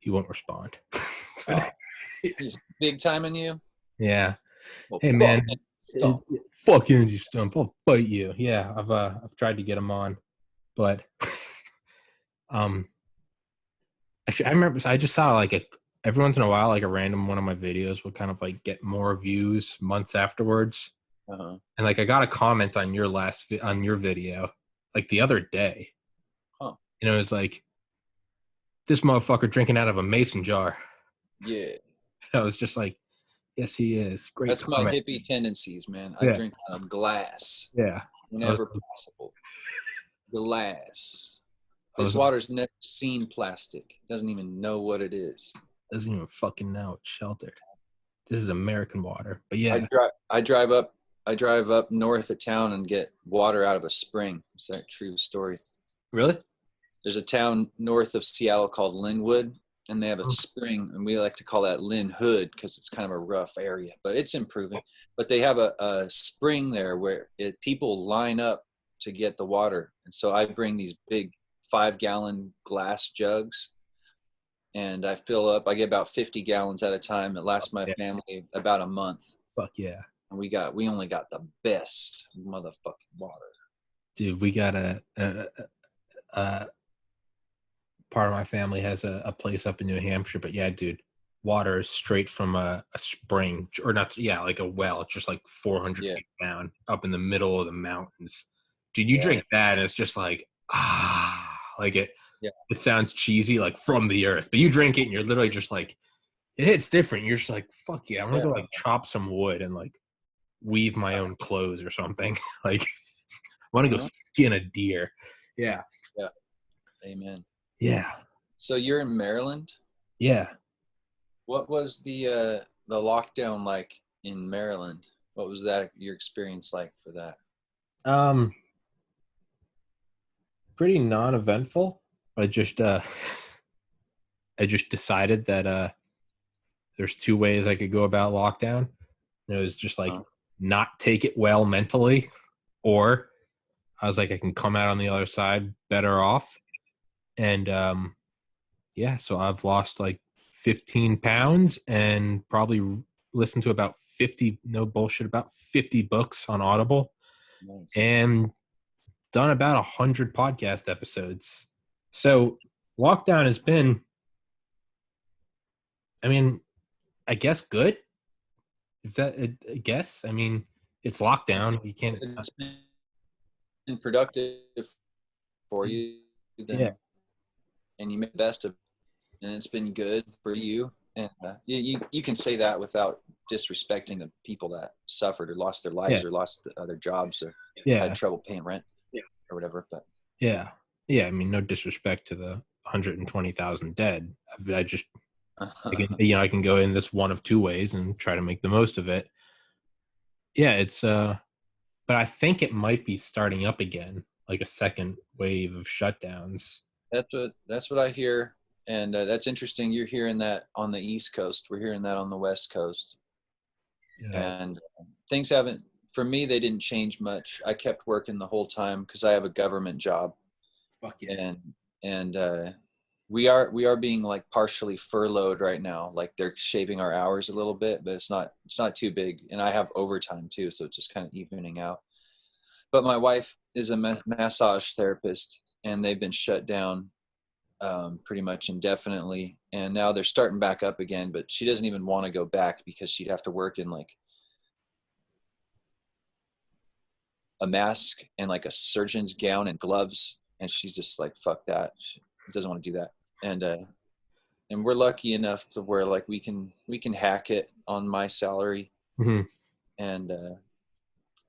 won't respond. He's big time in you. Yeah. Well, hey man, fuck Andy Stump. I'll fight you. Yeah, I've tried to get him on, but actually, I remember I just saw like every once in a while, like a random one of my videos would kind of like get more views months afterwards. And like I got a comment on your on your video like the other day. And it was like, this motherfucker drinking out of a mason jar. Yeah. I was just like, yes, he is. Great. That's comment. My hippie tendencies, man. I drink out of glass. Yeah. Whenever possible. Glass. This water's never seen plastic. Doesn't even know what it is. Doesn't even fucking know it's sheltered. This is American water. But yeah. I drive up north of town and get water out of a spring. Is that a true story? Really? There's a town north of Seattle called Linwood, and they have a spring, and we like to call that Lynn Hood because it's kind of a rough area, but it's improving. But they have a spring there where people line up to get the water. And so I bring these big 5-gallon glass jugs, and I fill up. I get about 50 gallons at a time. It lasts my family about a month. Fuck yeah. And we only got the best motherfucking water. Dude, we got part of my family has a place up in New Hampshire, but yeah, dude, water is straight from a spring, or not, like a well, just like 400 feet down up in the middle of the mountains. Dude, you drink that and it's just like, like it sounds cheesy, like from the earth, but you drink it and you're literally just like, it hits different. You're just like, fuck yeah, I'm gonna go like chop some wood and like weave my own clothes or something. Like, I want to go skin a deer. Yeah. Yeah. Amen. Yeah. So you're in Maryland? Yeah. What was the lockdown like in Maryland? What was your experience like for that? Pretty non-eventful. I just decided that there's 2 ways I could go about lockdown. And it was just like not take it well mentally, or I was like, I can come out on the other side better off. And so I've lost like 15 pounds and probably listened to about 50, no bullshit, about 50 books on Audible. Nice. And done about 100 podcast episodes. So lockdown has been, I mean, I guess good. I guess, I mean, it's lockdown. You can't. It's been productive for you. Then, and you make the best of it, and it's been good for you. And you can say that without disrespecting the people that suffered or lost their lives or lost their jobs or had trouble paying rent or whatever. But yeah. I mean, no disrespect to the 120,000 dead. I just, I can go in this one of two ways and try to make the most of it. Yeah, it's but I think it might be starting up again, like a second wave of shutdowns. that's what I hear, and that's interesting. You're hearing that on the East Coast. We're hearing that on the West Coast, and things haven't. For me, they didn't change much. I kept working the whole time because I have a government job. Fuck yeah. And we are being like partially furloughed right now. Like they're shaving our hours a little bit, but it's not too big. And I have overtime too, so it's just kind of evening out. But my wife is a massage therapist, and they've been shut down pretty much indefinitely. And now they're starting back up again, but she doesn't even want to go back because she'd have to work in like a mask and like a surgeon's gown and gloves, and she's just like, fuck that. She doesn't want to do that. And we're lucky enough to where like we can hack it on my salary. Mm-hmm. And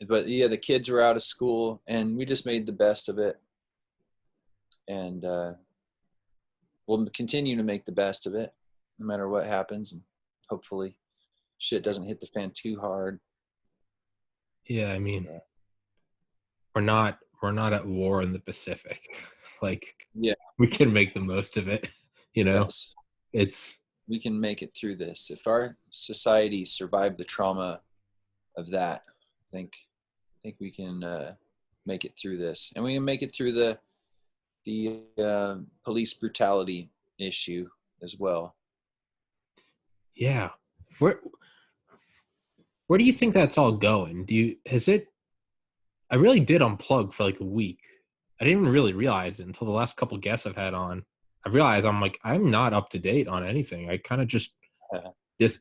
but yeah, the kids were out of school, and we just made the best of it, and we'll continue to make the best of it no matter what happens, and hopefully shit doesn't hit the fan too hard. Yeah, I mean, we're not at war in the Pacific. Like, yeah, we can make the most of it. Yes. It's, we can make it through this. If our society survived the trauma of that, I think we can make it through this, and we can make it through the police brutality issue as well. yeah. Where do you think that's all going? I really did unplug for like a week. I didn't even really realize it until the last couple guests I've had on. I realized I'm not up to date on anything. I kind of just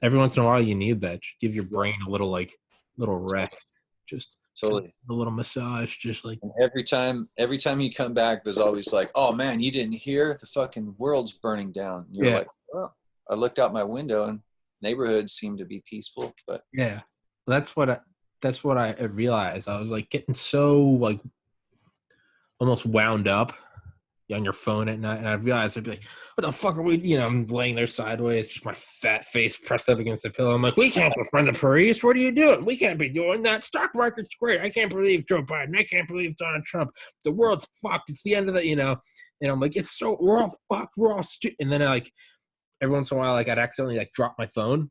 every once in a while you need that. Just give your brain a little rest. Just totally a little massage. Just like, and every time you come back, there's always like, oh man, you didn't hear the fucking world's burning down. And you're like, well, I looked out my window and neighborhoods seem to be peaceful, but yeah, that's what I realized. I was like getting so like almost wound up on your phone at night, and I realized I'd be like, what the fuck are we, I'm laying there sideways, just my fat face pressed up against the pillow. I'm like, we can't defend the police. What are you doing? We can't be doing that. Stock market's great. I can't believe Joe Biden. I can't believe Donald Trump. The world's fucked. It's the end of the, and I'm like, we're all fucked. We're all stupid. And then I like, every once in a while, like I'd accidentally like drop my phone,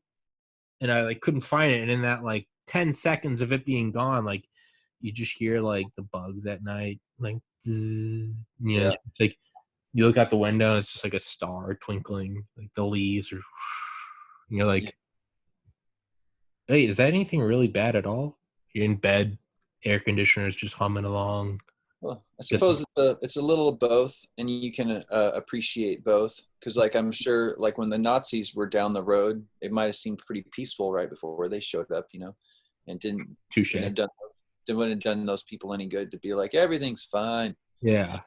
and I like couldn't find it. And in that like 10 seconds of it being gone, like you just hear like the bugs at night, like, like you look out the window and it's just like a star twinkling, like the leaves are, and you're like, hey, is that anything really bad at all? You're in bed, air conditioners just humming along. Well, I suppose it's a little of both, and you can appreciate both, because like I'm sure like when the Nazis were down the road, it might have seemed pretty peaceful right before they showed up, and didn't have done those people any good to be like everything's fine. Yeah.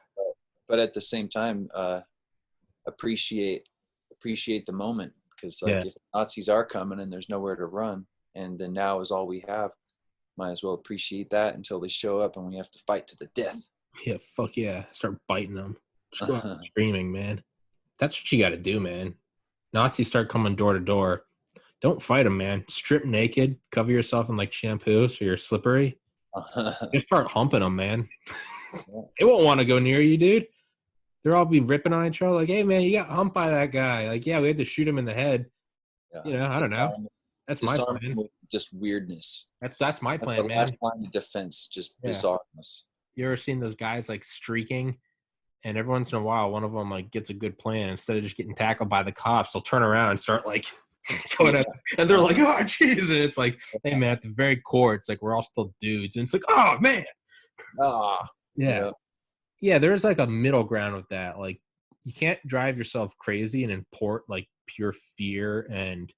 But at the same time, appreciate the moment, because like if Nazis are coming and there's nowhere to run, and then now is all we have, might as well appreciate that until they show up and we have to fight to the death. Yeah, fuck yeah. Start biting them. Just go out screaming, man. That's what you got to do, man. Nazis start coming door to door. Don't fight them, man. Strip naked, cover yourself in like shampoo so you're slippery. Just start humping them, man. They won't want to go near you, dude. They'll all be ripping on each other like, hey, man, you got humped by that guy. Like, yeah, we had to shoot him in the head. I don't know. That's my plan. Just weirdness. That's my plan, man. Last line of defense, just bizarreness. You ever seen those guys like streaking, and every once in a while one of them like gets a good plan. Instead of just getting tackled by the cops, they'll turn around and start like going up, and they're like, oh jeez, and it's like, hey man, at the very core, it's like we're all still dudes, and it's like, oh man, yeah. There's like a middle ground with that. Like you can't drive yourself crazy and import like pure fear and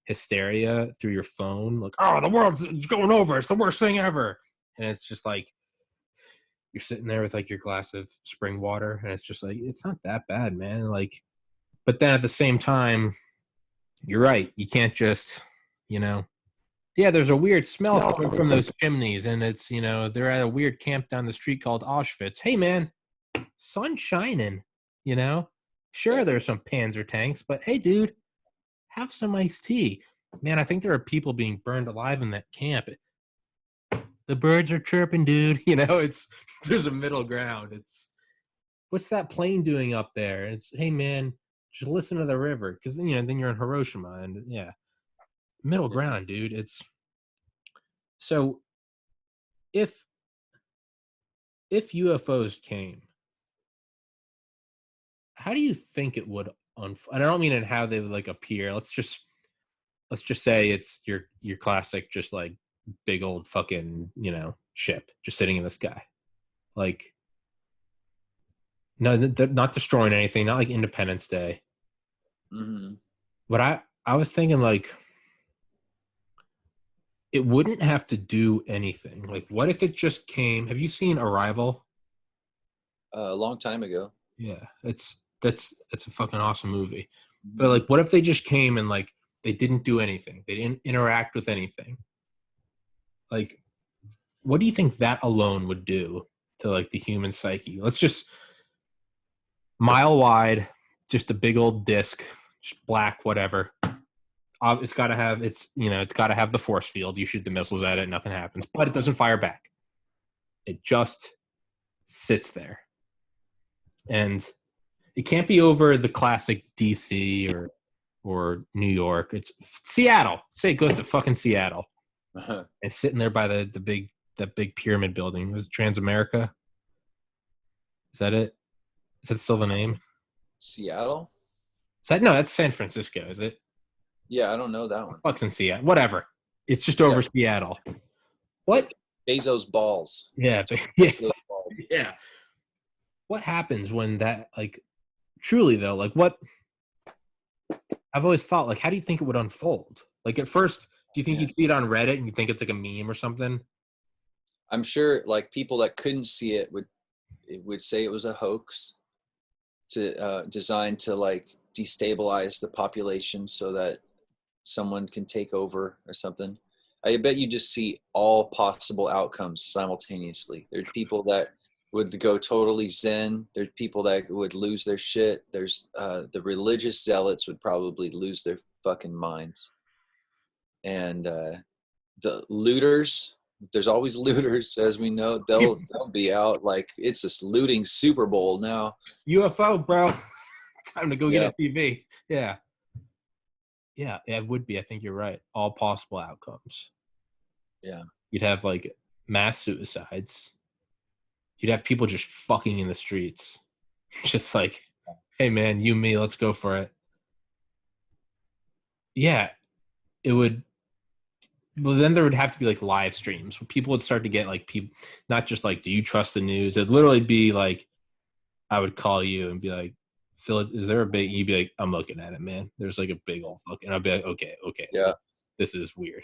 hysteria through your phone. Like, oh, the world's going over. It's the worst thing ever. And it's just like, you're sitting there with like your glass of spring water, and it's just like, it's not that bad, man. Like, but then at the same time, you're right. You can't just, Yeah, there's a weird smell coming from those chimneys, and it's, you know, they're at a weird camp down the street called Auschwitz. Hey, man, sun's shining, you know? Sure, Yeah. there's some Panzer tanks, but hey, dude, have some iced tea. Man, I think there are people being burned alive in that camp. The birds are chirping, dude. You know, there's a middle ground. It's what's that plane doing up there? It's hey, man, just listen to the river, because you know then you're in Hiroshima, and yeah, middle Yeah. ground, dude. It's so if UFOs came, how do you think it would unfold? And I don't mean in how they would like appear. Let's just say it's your classic, just like big old fucking, you know, ship just sitting in the sky. Like, no, they're not destroying anything, not like Independence Day. Mm-hmm. But I was thinking like it wouldn't have to do anything. Like, what if it just came? Have you seen Arrival? A long time ago. Yeah, it's a fucking awesome movie. But Mm-hmm. like, what if they just came and like they didn't do anything? They didn't interact with anything. Like, what do you think that alone would do to like the human psyche? Let's just mile wide, just a big old disc, just black, whatever. It's got to have it's got to have the force field. You shoot the missiles at it, nothing happens, but it doesn't fire back. It just sits there, and it can't be over the classic DC or New York. It's Seattle. Say it goes to fucking Seattle. And sitting there by that big pyramid building. Was it Transamerica? Is that it? Is that still the name? Seattle? No, that's San Francisco, is it? Yeah, I don't know that one. Fuck's in Seattle. Whatever. It's just Yeah. over Seattle. What? Bezos balls. Yeah, yeah. Yeah. What happens when that, like, truly though, like what I've always thought, like, how do you think it would unfold? Like at first, do you think you'd see it on Reddit and you think it's like a meme or something? I'm sure like people that couldn't see it would say it was a hoax designed to like destabilize the population so that someone can take over or something. I bet you just see all possible outcomes simultaneously. There's people that would go totally zen. There's people that would lose their shit. There's the religious zealots would probably lose their fucking minds. And the looters, there's always looters, as we know. They'll be out like it's this looting Super Bowl now. UFO, bro. Time to go get Yeah. a TV. Yeah. Yeah, it would be. I think you're right. All possible outcomes. Yeah. You'd have like mass suicides. You'd have people just fucking in the streets. Just like, hey man, you, me, let's go for it. Yeah, it would. Well, then there would have to be like live streams. People would start to get like people, not just like, do you trust the news? It'd literally be like, I would call you and be like, Phil, is there a big? You'd be like, I'm looking at it, man. There's like a big old look, and I'd be like, okay, Yeah. this is weird.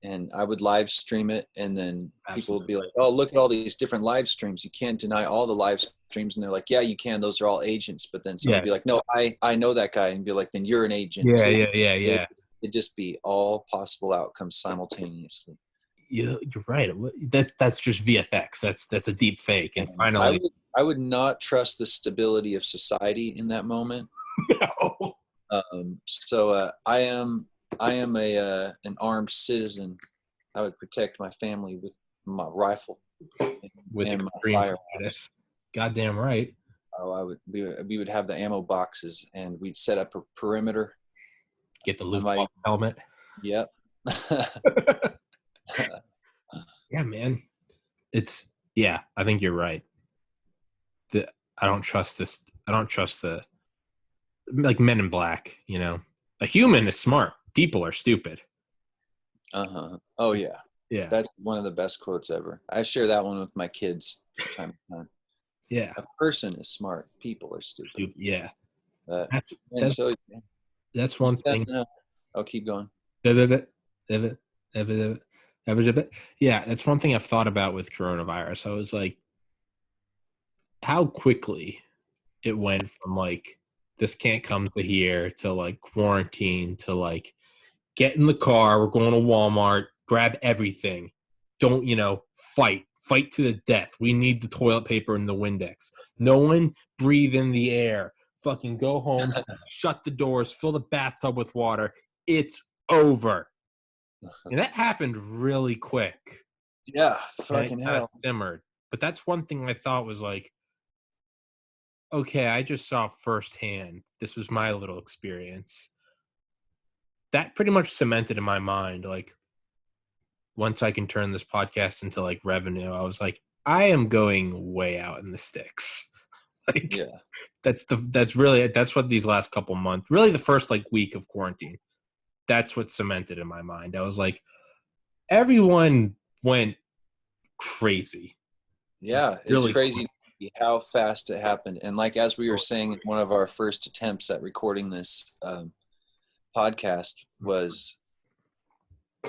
And I would live stream it, and then people would be Absolutely. like, oh, look at all these different live streams. You can't deny all the live streams. And they're like, yeah, you can. Those are all agents. But then someone Yeah. would be like, no, I know that guy. And be like, then you're an agent Yeah, too. yeah. It'd just be all possible outcomes simultaneously. You're right. That's just VFX. That's a deep fake. And finally, I would not trust the stability of society in that moment. no. So I am an armed citizen. I would protect my family with my rifle With and my extreme fire. prejudice. Goddamn right. Oh, we would have the ammo boxes, and we'd set up a perimeter. Get the Luftwaffe helmet. Yep. Yeah, man. I think you're right. I don't trust this. I don't trust like Men in Black, you know. A human is smart. People are stupid. Uh-huh. Oh yeah. Yeah. That's one of the best quotes ever. I share that one with my kids from time to time. Yeah. A person is smart. People are stupid. Yeah. That's one thing. I'll keep going. Yeah, that's one thing I've thought about with coronavirus. I was like, how quickly it went from like this can't come to here to like quarantine to like get in the car. We're going to Walmart. Grab everything. Don't, fight. Fight to the death. We need the toilet paper and the Windex. No one breathe in the air. Fucking go home. Shut the doors. Fill the bathtub with water. It's over. And that happened really quick. Yeah, And it fucking kind of hell. simmered. But that's one thing I thought was like, okay, I just saw firsthand. This was my little experience. That pretty much cemented in my mind, like, once I can turn this podcast into like revenue, I was like, I am going way out in the sticks. Like, Yeah. that's what these last couple months, really the first like week of quarantine, that's what cemented in my mind. I was like, everyone went crazy. Yeah, it's Really crazy how fast it happened. And like as we were saying in one of our first attempts at recording this podcast was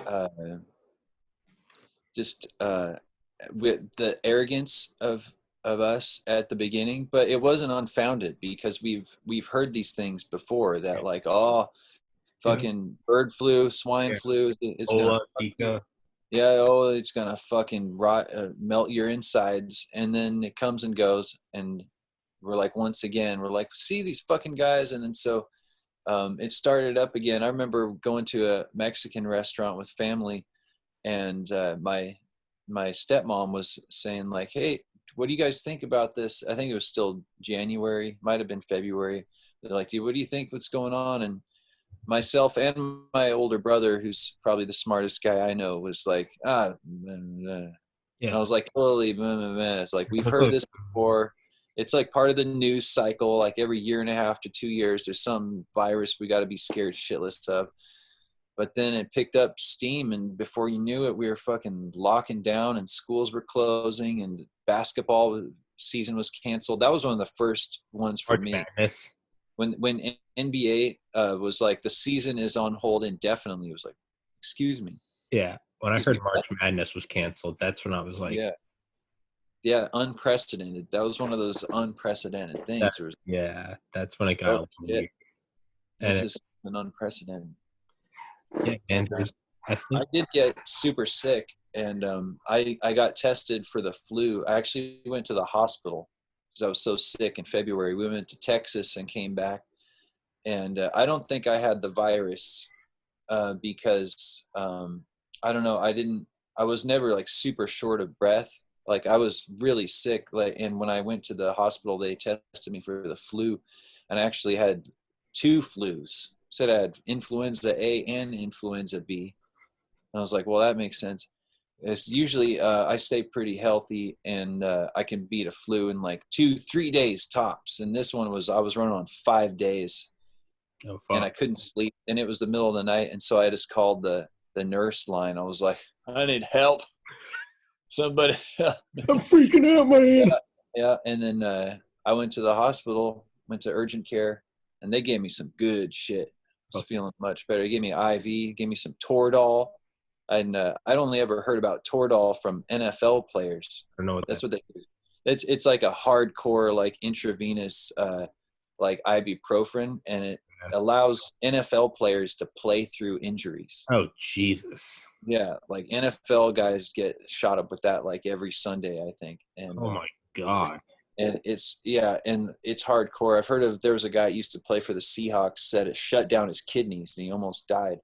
uh, just with the arrogance of us at the beginning, but it wasn't unfounded because we've heard these things before that like, oh, fucking bird flu, swine flu, it's gonna Ola, fuck you. Tika. Yeah, oh, it's gonna fucking rot, melt your insides, and then it comes and goes, and we're like, once again, we're like, see these fucking guys, and then so it started up again. I remember going to a Mexican restaurant with family, and my stepmom was saying like, hey, what do you guys think about this? I think it was still January, might have been February. They're like, what do you think, what's going on? And myself and my older brother, who's probably the smartest guy I know, was like, and I was like, totally, it's like, we've heard this before. It's like part of the news cycle. Like every year and a half to 2 years, there's some virus we got to be scared shitless of. But then it picked up steam, and before you knew it, we were fucking locking down, and schools were closing, and basketball season was canceled. That was one of the first ones for March me. Madness. When NBA was like, the season is on hold indefinitely. It was like, excuse me. Yeah, when I Excuse heard me, March Madness was canceled, that's when I was like, yeah, unprecedented. That was one of those unprecedented things. That's when it got Oh a little shit, weird. And this is an unprecedented. and And I I think did get super sick, and I got tested for the flu. I actually went to the hospital because I was so sick in February. We went to Texas and came back, and I don't think I had the virus because I don't know. I was never like super short of breath. Like I was really sick. Like, and when I went to the hospital, they tested me for the flu, and I actually had two flus. Said I had influenza A and influenza B. And I was like, well, that makes sense. It's usually I stay pretty healthy, and I can beat a flu in like 2-3 days tops. And this one was, I was running on 5 days, oh and I fuck, couldn't sleep, and it was the middle of the night, and so I just called the nurse line. I was like, I need help, somebody help me. I'm freaking out, man. Yeah, and then I went to the hospital, went to urgent care, and they gave me some good shit. I was feeling much better. They gave me IV, gave me some Toradol. And I'd only ever heard about Toradol from NFL players. I don't know what That's that. what they do. It's like a hardcore like intravenous like ibuprofen, and it allows NFL players to play through injuries. Oh Jesus. Yeah, like NFL guys get shot up with that like every Sunday, I think. Oh my god. And it's hardcore. I've heard of, there was a guy that used to play for the Seahawks, said it shut down his kidneys and he almost died.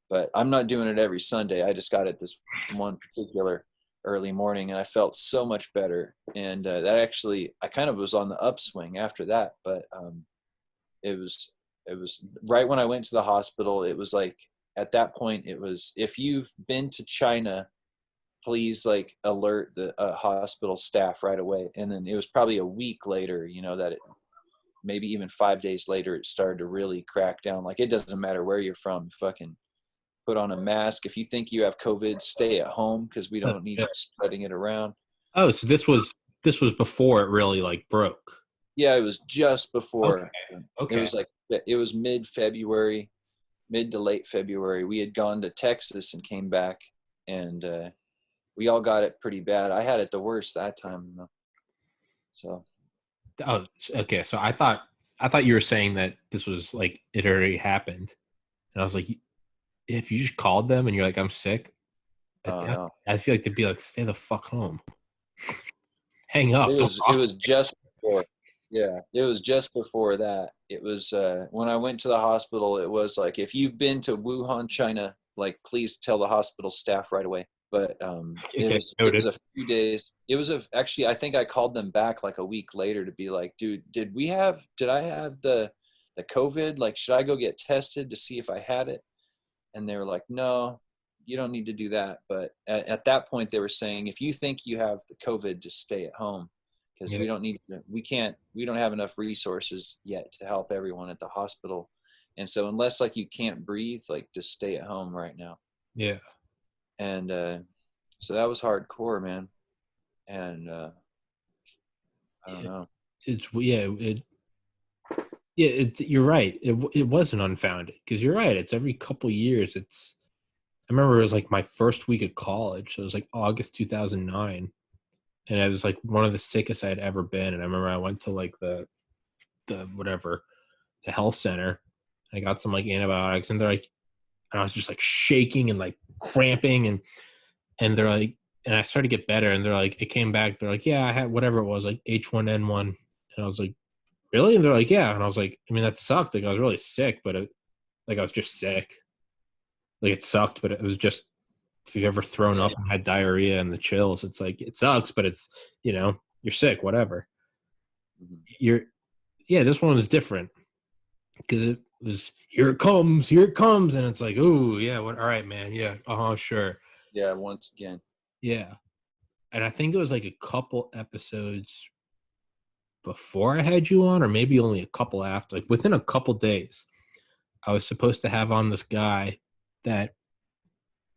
But I'm not doing it every Sunday. I just got it this one particular early morning, and I felt so much better. And that actually, I kind of was on the upswing after that. But it was right when I went to the hospital. It was like at that point, it was, if you've been to China, please like alert the hospital staff right away. And then it was probably a week later, that it, maybe even 5 days later, it started to really crack down. Like, it doesn't matter where you're from, fucking put on a mask. If you think you have COVID, stay at home because we don't need you spreading it around. Oh, so this was before it really like broke. Yeah, it was just before. Okay. It was like, it was mid-February, mid to late February. We had gone to Texas and came back, and we all got it pretty bad. I had it the worst that time. So. Oh, okay. So I thought you were saying that this was like it already happened, and I was like, if you just called them and you're like, I'm sick, Oh no. I feel like they'd be like, stay the fuck home. Hang up. Don't It talk to was just before. Yeah, it was just before that. It was when I went to the hospital. It was like, if you've been to Wuhan, China, like please tell the hospital staff right away. But me. Okay, noted. it was a few days. It was actually, I think I called them back like a week later to be like, dude, did I have the COVID? Like, should I go get tested to see if I had it? And they were like, no, you don't need to do that. But at that point, they were saying, if you think you have the COVID, just stay at home, because Yeah, we don't have enough resources yet to help everyone at the hospital. And so unless like you can't breathe, like just stay at home right now. yeah. And so that was hardcore, man. And I don't know. It's you're right. It wasn't unfounded because you're right. It's every couple years. I remember it was like my first week of college. So it was like August 2009, and I was like one of the sickest I had ever been. And I remember I went to like the whatever the health center. I got some like antibiotics, and they're like, and I was just like shaking and like cramping, and they're like, and I started to get better, and they're like, it came back. They're like, yeah, I had whatever it was, like H1N1, and I was like, really? And they're like, yeah, and I was like, I mean, that sucked. Like I was really sick, but like I was just sick. Like it sucked, but it was just, if you've ever thrown Yeah. up and had diarrhea and the chills, it's like it sucks, but it's, you're sick, whatever. Mhm. You're Yeah, this one was different because it was here it comes, and it's like, oh yeah, what? All right, man, yeah, sure, Yeah. Once again. yeah. And I think it was like a couple episodes before I had you on, or maybe only a couple after, like within a couple days, I was supposed to have on this guy that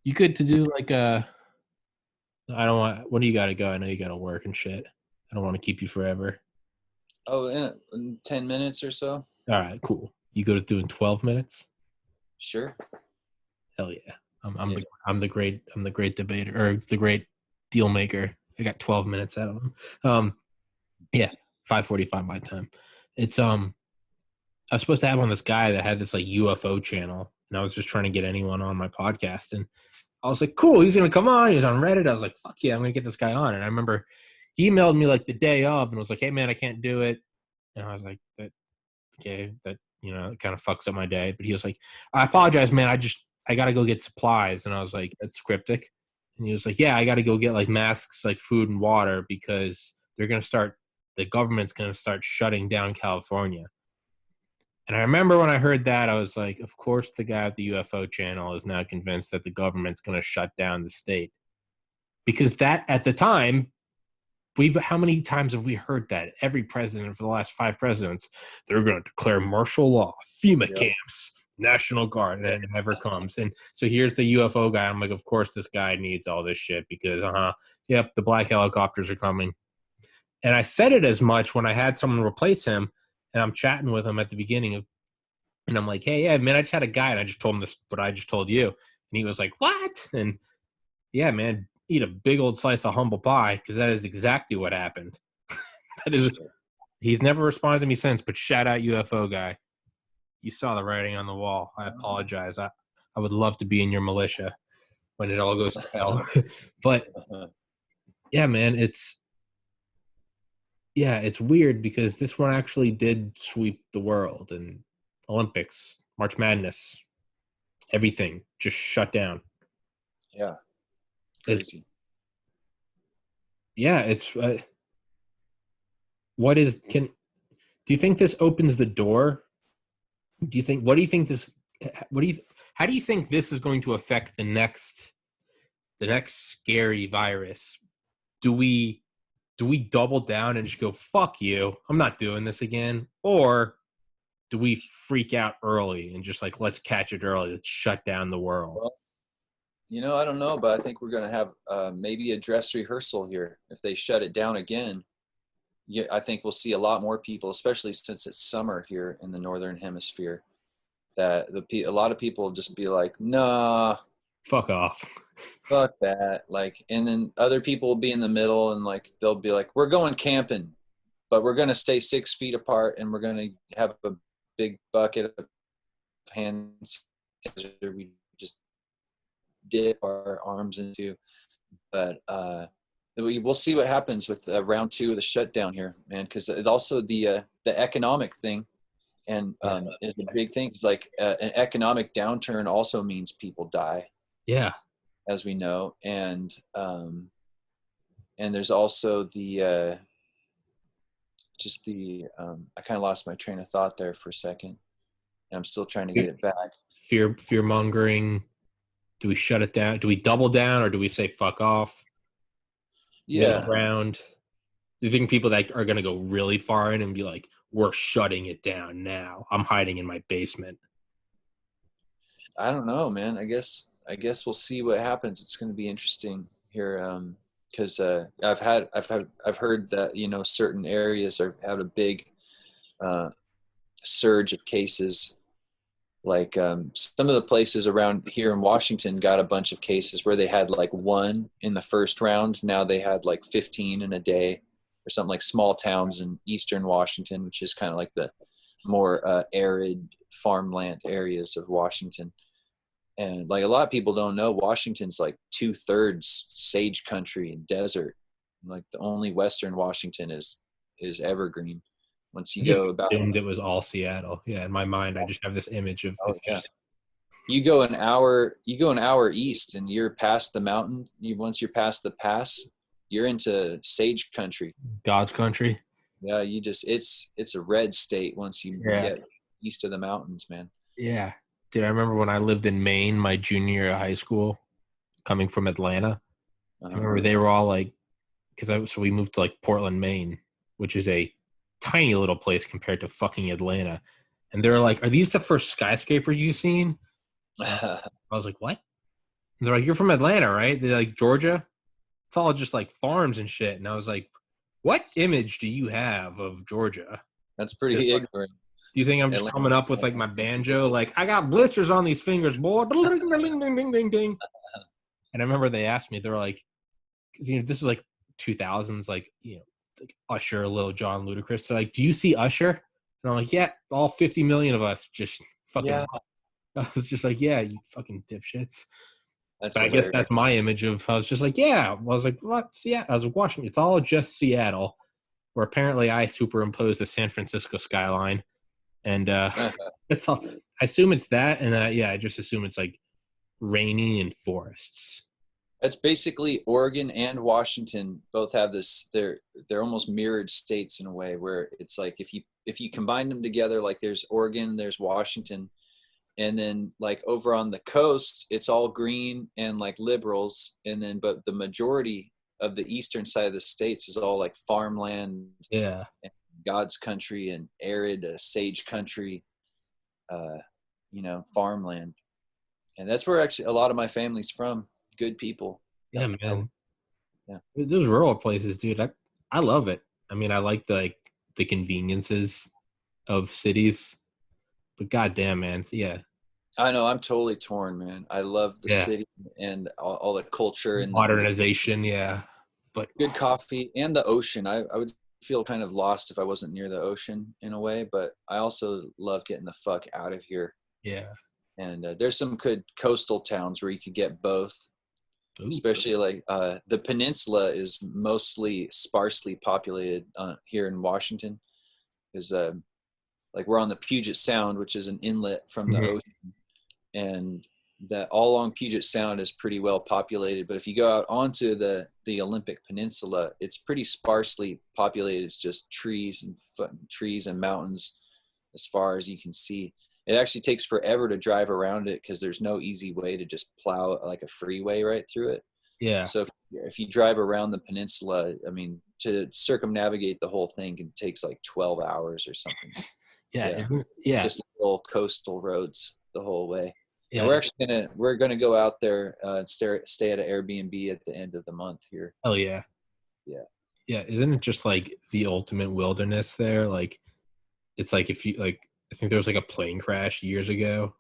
you could to do like a. I don't want. When do you got to go? I know you got to work and shit. I don't want to keep you forever. Oh, in 10 minutes or so. All right, cool. You go to doing 12 minutes. Sure. Hell yeah. Yeah. I'm the great debater, or the great deal maker. I got 12 minutes out of him. Yeah, 5:45 my time. It's I was supposed to have on this guy that had this like UFO channel, and I was just trying to get anyone on my podcast, and I was like, cool, he's gonna come on. He was on Reddit. I was like, fuck yeah, I'm gonna get this guy on. And I remember he emailed me like the day of and was like, hey man, I can't do it. And I was like, that okay, that it kind of fucks up my day. But he was like, I apologize, man. I gotta go get supplies. And I was like, that's cryptic. And he was like, yeah, I gotta go get like masks, like food and water, because the government's gonna start shutting down California. And I remember when I heard that, I was like, of course, the guy at the UFO channel is now convinced that the government's going to shut down the state. Because that, at the time, how many times have we heard that? Every president for the last 5 presidents, they're going to declare martial law, FEMA Yep. camps, National Guard, and it never comes. And so here's the UFO guy. I'm like, of course, this guy needs all this shit because, yep, the black helicopters are coming. And I said it as much when I had someone replace him, and I'm chatting with him at the beginning of. And I'm like, hey, yeah, man, I just had a guy and I just told him this, what I just told you. And he was like, what? And yeah, man, eat a big old slice of humble pie because that is exactly what happened. He's never responded to me since, but shout out UFO guy. You saw the writing on the wall. I apologize. I would love to be in your militia when it all goes to hell. But yeah, man, it's weird because this one actually did sweep the world, and Olympics, March Madness, everything just shut down. Yeah. It, Crazy. yeah, it's what is can do you think this opens the door? What do you think this what do you how do you think this is going to affect the next scary virus? Do we double down and just go fuck you? I'm not doing this again, or do we freak out early and just like let's catch it early, let's shut down the world? Well, I don't know, but I think we're going to have maybe a dress rehearsal here. If they shut it down again, yeah, I think we'll see a lot more people, especially since it's summer here in the northern hemisphere. That a lot of people will just be like, "Nah, Fuck off. fuck that." Like, and then other people will be in the middle, and like they'll be like, "We're going camping, but we're going to stay 6 feet apart, and we're going to have a big bucket of hand sanitizer. We just dip our arms into. But we'll see what happens with round 2 of the shutdown here, man, because it also the economic thing and is a big thing. Like an economic downturn also means people die, Yeah. as we know, and there's also the just the I kind of lost my train of thought there for a second, and I'm still trying to get it back. Fear mongering. Do we shut it down? Do we double down, or do we say fuck off? Middle Yeah, ground. Do you think people that are going to go really far in and be like, we're shutting it down now? I'm hiding in my basement. I don't know, man. I guess we'll see what happens. It's going to be interesting here, because I've heard that certain areas are have a big uh, surge of cases. Like some of the places around here in Washington got a bunch of cases where they had like one in the first round. Now they had like 15 in a day or something, like small towns in eastern Washington, which is kind of like the more arid farmland areas of Washington. And like a lot of people don't know, Washington's like 2/3 sage country and desert. Like the only Western Washington is evergreen. Once you I go about, assumed it was all Seattle. Yeah, in my mind, I just have this image of oh it's yeah, just you go an hour east and you're past the mountain. Once you're past the pass, you're into sage country. God's country. Yeah, it's a red state once you Yeah. get east of the mountains, man. Yeah. Dude, I remember when I lived in Maine, my junior year of high school, coming from Atlanta. I Uh-huh. remember they were all like, so we moved to like Portland, Maine, which is a tiny little place compared to fucking Atlanta. And they're like, "Are these the first skyscrapers you've seen?" And I was like, "What?" And they're like, "You're from Atlanta, right?" They're like, "Georgia." It's all just like farms and shit. And I was like, "What image do you have of Georgia?" That's Just pretty like, ignorant. do you think I'm just Atlanta. coming up with like my banjo? Like, I got blisters on these fingers, boy. Ding, ding, ding, ding, ding, ding. And I remember they asked me, they're like, because this was like 2000s, like like Usher, Lil Jon, Ludacris. They're like, "Do you see Usher?" And I'm like, "Yeah, all 50 million of us just fucking." Yeah, I was just like, "Yeah, you fucking dipshits." that's But I guess hilarious. that's my image of. I was just like, "Yeah." I was like, "What?" Yeah, I was like, Washington. It's all just Seattle, where apparently I superimposed the San Francisco skyline, and that's all. I assume it's that, and yeah, I just assume it's like rainy and forests. That's basically Oregon and Washington both have this. They're almost mirrored states in a way where it's like if you combine them together, like there's Oregon, there's Washington, and then like over on the coast, it's all green and like liberals, and then but the majority of the eastern side of the states is all like farmland, Yeah, and God's country and arid sage country, uh, farmland, and that's where actually a lot of my family's from. Good people. yeah, I man. Yeah. Those rural places, dude. I love it. I mean, I like the conveniences of cities, but goddamn, man, yeah, I know I'm totally torn, man. I love the yeah, city and all the culture and the modernization, yeah, but good coffee and the ocean. I would feel kind of lost if I wasn't near the ocean in a way, but I also love getting the fuck out of here. yeah. And there's some good coastal towns where you could get both, Ooh, especially like the peninsula is mostly sparsely populated here in Washington because like we're on the Puget Sound, which is an inlet from the mhm. ocean, and that all along Puget Sound is pretty well populated. But if you go out onto the Olympic Peninsula, it's pretty sparsely populated. It's just trees and mountains as far as you can see. It actually takes forever to drive around it because there's no easy way to just plow like a freeway right through it. Yeah, So if you drive around the peninsula, I mean, to circumnavigate the whole thing, it takes like 12 hours or something. yeah, Yeah, yeah, just little coastal roads the whole way. And yeah. we're gonna go out there and stay at an Airbnb at the end of the month here. Hell yeah, Yeah. yeah. Isn't it just like the ultimate wilderness there? Like, it's like if you like, I think there was like a plane crash years ago,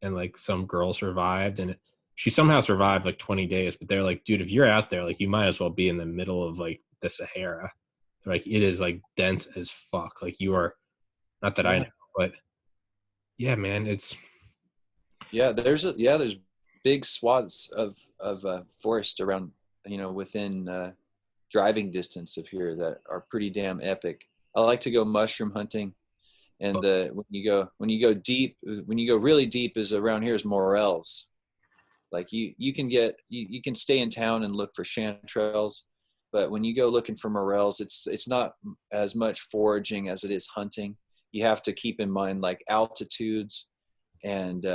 and like some girl survived, and she somehow survived like 20 days. But they're like, dude, if you're out there, like you might as well be in the middle of like the Sahara. Like it is like dense as fuck. Like you are, not that I Yeah. know, but yeah, man, it's There's big swaths of forest around, within driving distance of here that are pretty damn epic. I like to go mushroom hunting, and when you go really deep is around here is morels. Like you can stay in town and look for chanterelles, but when you go looking for morels, it's not as much foraging as it is hunting. You have to keep in mind like altitudes and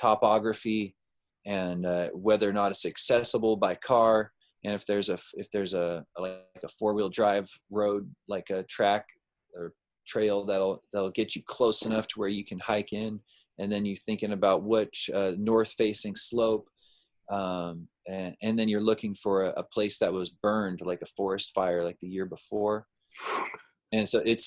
topography, and whether or not it's accessible by car, and if there's a like a 4-wheel drive road, like a track or trail that'll get you close enough to where you can hike in, and then you're thinking about which north facing slope, and then you're looking for a place that was burned, like a forest fire like the year before. And so it's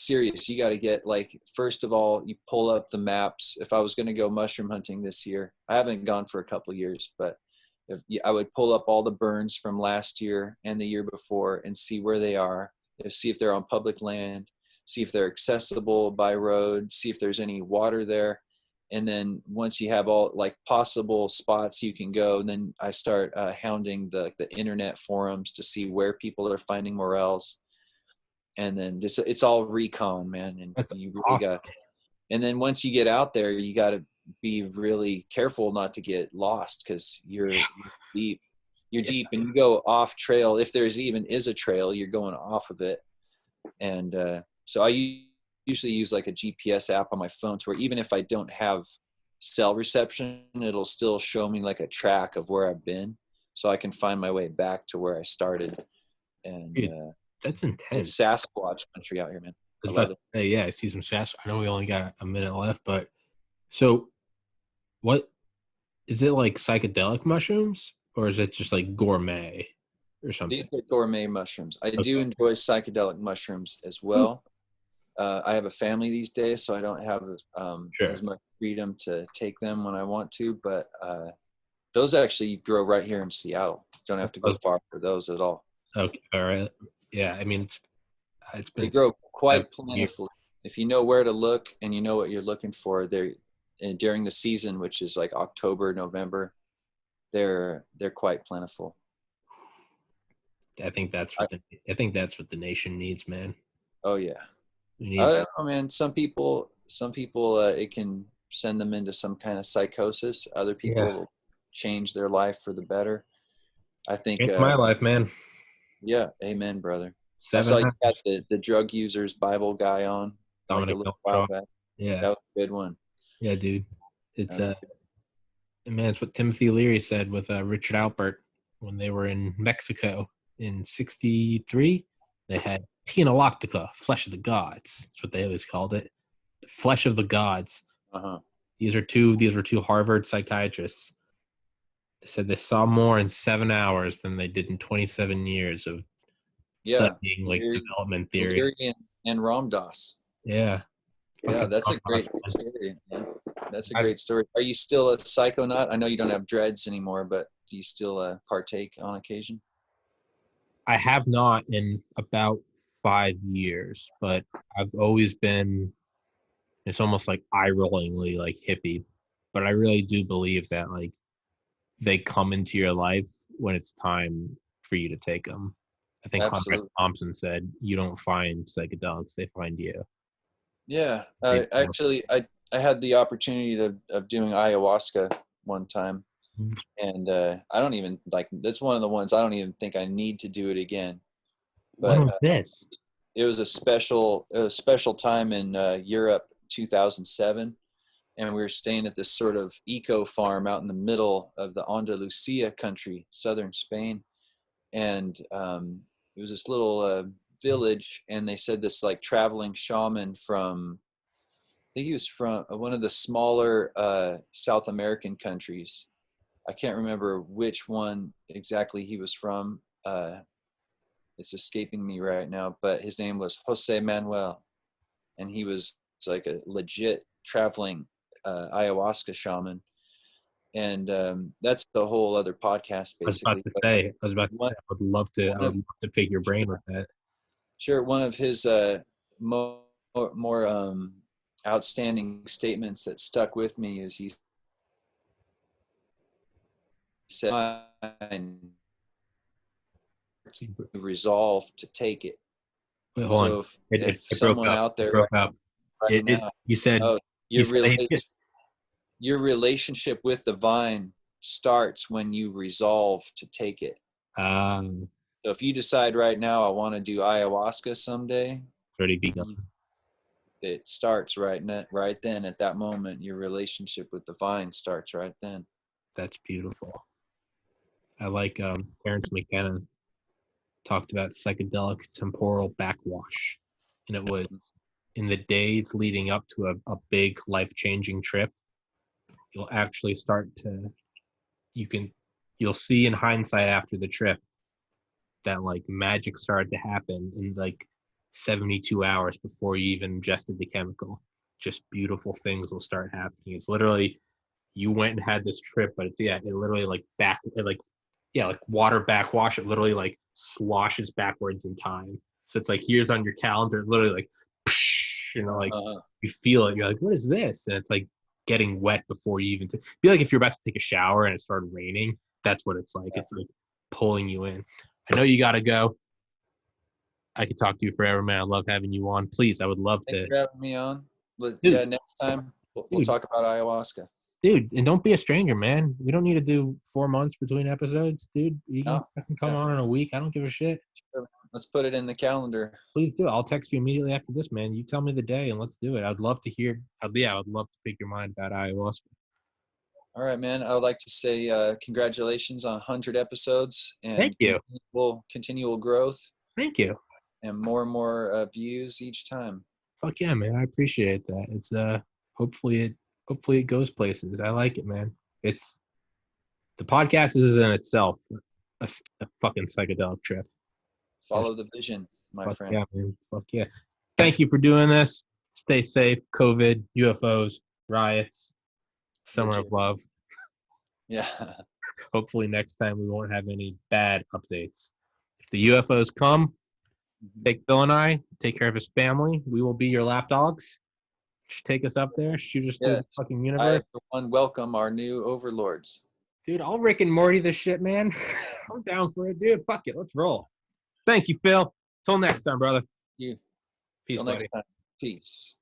serious. You got to get, like, first of all, you pull up the maps. If I was going to go mushroom hunting this year, I haven't gone for a couple of years, but I would pull up all the burns from last year and the year before and see where they are, see if they're on public land, see if they're accessible by road, see if there's any water there. And then once you have all like possible spots you can go, then I start hounding the internet forums to see where people are finding morels. And then it's all recon, man. And That's you really awesome. and then once you get out there, you got to be really careful not to get lost, because you're deep. You're deep, and you go off trail. If there's even is a trail, you're going off of it. And so I usually use like a GPS app on my phone, to where even if I don't have cell reception, it'll still show me like a track of where I've been, so I can find my way back to where I started. And Dude, that's intense. it's Sasquatch country out here, man. I love it. Hey, yeah, I see some Sasquatch. I know we only got a minute left, but so what is it, like psychedelic mushrooms, or is it just like gourmet or These something? are gourmet mushrooms. I do Okay. enjoy psychedelic mushrooms as well. I have a family these days, so I don't have Sure. as much freedom to take them when I want to. But those actually grow right here in Seattle. Don't have to go far for those at all. Okay. All right. Yeah. I mean, it's They been grow 7 quite years. plentifully. If you know where to look and you know what you're looking for, they're and during the season, which is like October, November, they're quite plentiful. I think that's what the nation needs, man. Oh yeah. We I need don't know, man. Some people, it can send them into some kind of psychosis. Other yeah. people change their life for the better. I think, It's my life, man. yeah, amen, brother. I saw Seven you got hours. the drug users Bible guy on like a Dominic little while Beltran. back. Yeah. That was a good one. Yeah, dude. That It's was man, it's what Timothy Leary said with Richard Alpert when they were in Mexico in '63. They had Lactica, flesh of the gods. That's what they always called it. Flesh of the gods. uh-huh. These were two Harvard psychiatrists. They said they saw more in 7 hours than they did in 27 years of Yeah, studying like Leary, development theory. Leary and Ramdas. Yeah. Yeah, Fucking that's a great awesome. story. Yeah, that's a I, great story. Are you still a psychonaut? I know you don't have dreads anymore, but do you still partake on occasion? I have not in about 5 years, but I've always been, it's almost like eye rollingly like hippie. But I really do believe that like they come into your life when it's time for you to take them. I think Hunter S. Absolutely. Thompson said, "You don't find psychedelics; they find you." Yeah, They- I had the opportunity of doing ayahuasca one time, and I don't even like. That's one of the ones I don't even think I need to do it again. When But was this? it was a special time in Europe, 2007, and we were staying at this sort of eco farm out in the middle of the Andalusia country, southern Spain, and it was this little village, and they said this like traveling shaman from, I think he was from one of the smaller South American countries. I can't remember which one exactly he was from. It's escaping me right now, but his name was Jose Manuel, and he was like a legit traveling ayahuasca shaman. And that's a whole other podcast, basically. But I was about to say, one, I one would of love to pick your brain with that. sure, one of his more outstanding statements that stuck with me is said, resolve to take it. Wait, hold on. So if It broke someone up. out It there broke up. right now, You said, oh, you said your relationship with the vine starts when you resolve to take it. So if you decide right now, I want to do ayahuasca someday, it's already begun. it starts right then. At that moment, your relationship with the vine starts right then. That's beautiful. I like Terrence McKenna talked about psychedelic temporal backwash, and it was in the days leading up to a big life-changing trip. You'll actually start to you'll see in hindsight after the trip that like magic started to happen in like 72 hours before you even ingested the chemical. Just beautiful things will start happening. It's literally you went and had this trip, but it literally like like water backwash. It literally like sloshes backwards in time. So it's like here's on your calendar. It's literally like, like you feel it. You're like, what is this? And it's like getting wet before you even feel like if you're about to take a shower and it started raining. That's what it's like. Yeah. It's like pulling you in. I know you got to go. I could talk to you forever, man. I love having you on. Please, I would love Thanks to. for having me on. But Dude, yeah, next time we'll talk about ayahuasca. Dude, and don't be a stranger, man. We don't need to do 4 months between episodes, dude. You can come on in a week. I don't give a shit. Sure. Let's put it in the calendar. Please do. I'll text you immediately after this, man. You tell me the day and let's do it. I'd love to hear. I would love to pick your mind about ayahuasca. All right, man. I would like to say congratulations on 100 episodes and thank you. Continual growth. Thank you. And more views each time. Fuck yeah, man. I appreciate that. It's hopefully it goes places. I like it, man. It's the podcast is in itself a fucking psychedelic trip. Follow the vision, my friend. Yeah, man. Fuck yeah. Thank you for doing this. Stay safe. COVID, UFOs, riots, summer of love. Yeah. Hopefully next time we won't have any bad updates. If the UFOs come, take Bill and I, take care of his family. We will be your lap dogs. Just take us up there, shoot us through the fucking universe. I, for one, welcome our new overlords. Dude, I'll Rick and Morty this shit, man. I'm down for it, dude. Fuck it. Let's roll. Thank you, Phil. Till next time, brother. You. Peace, Till next time. Peace.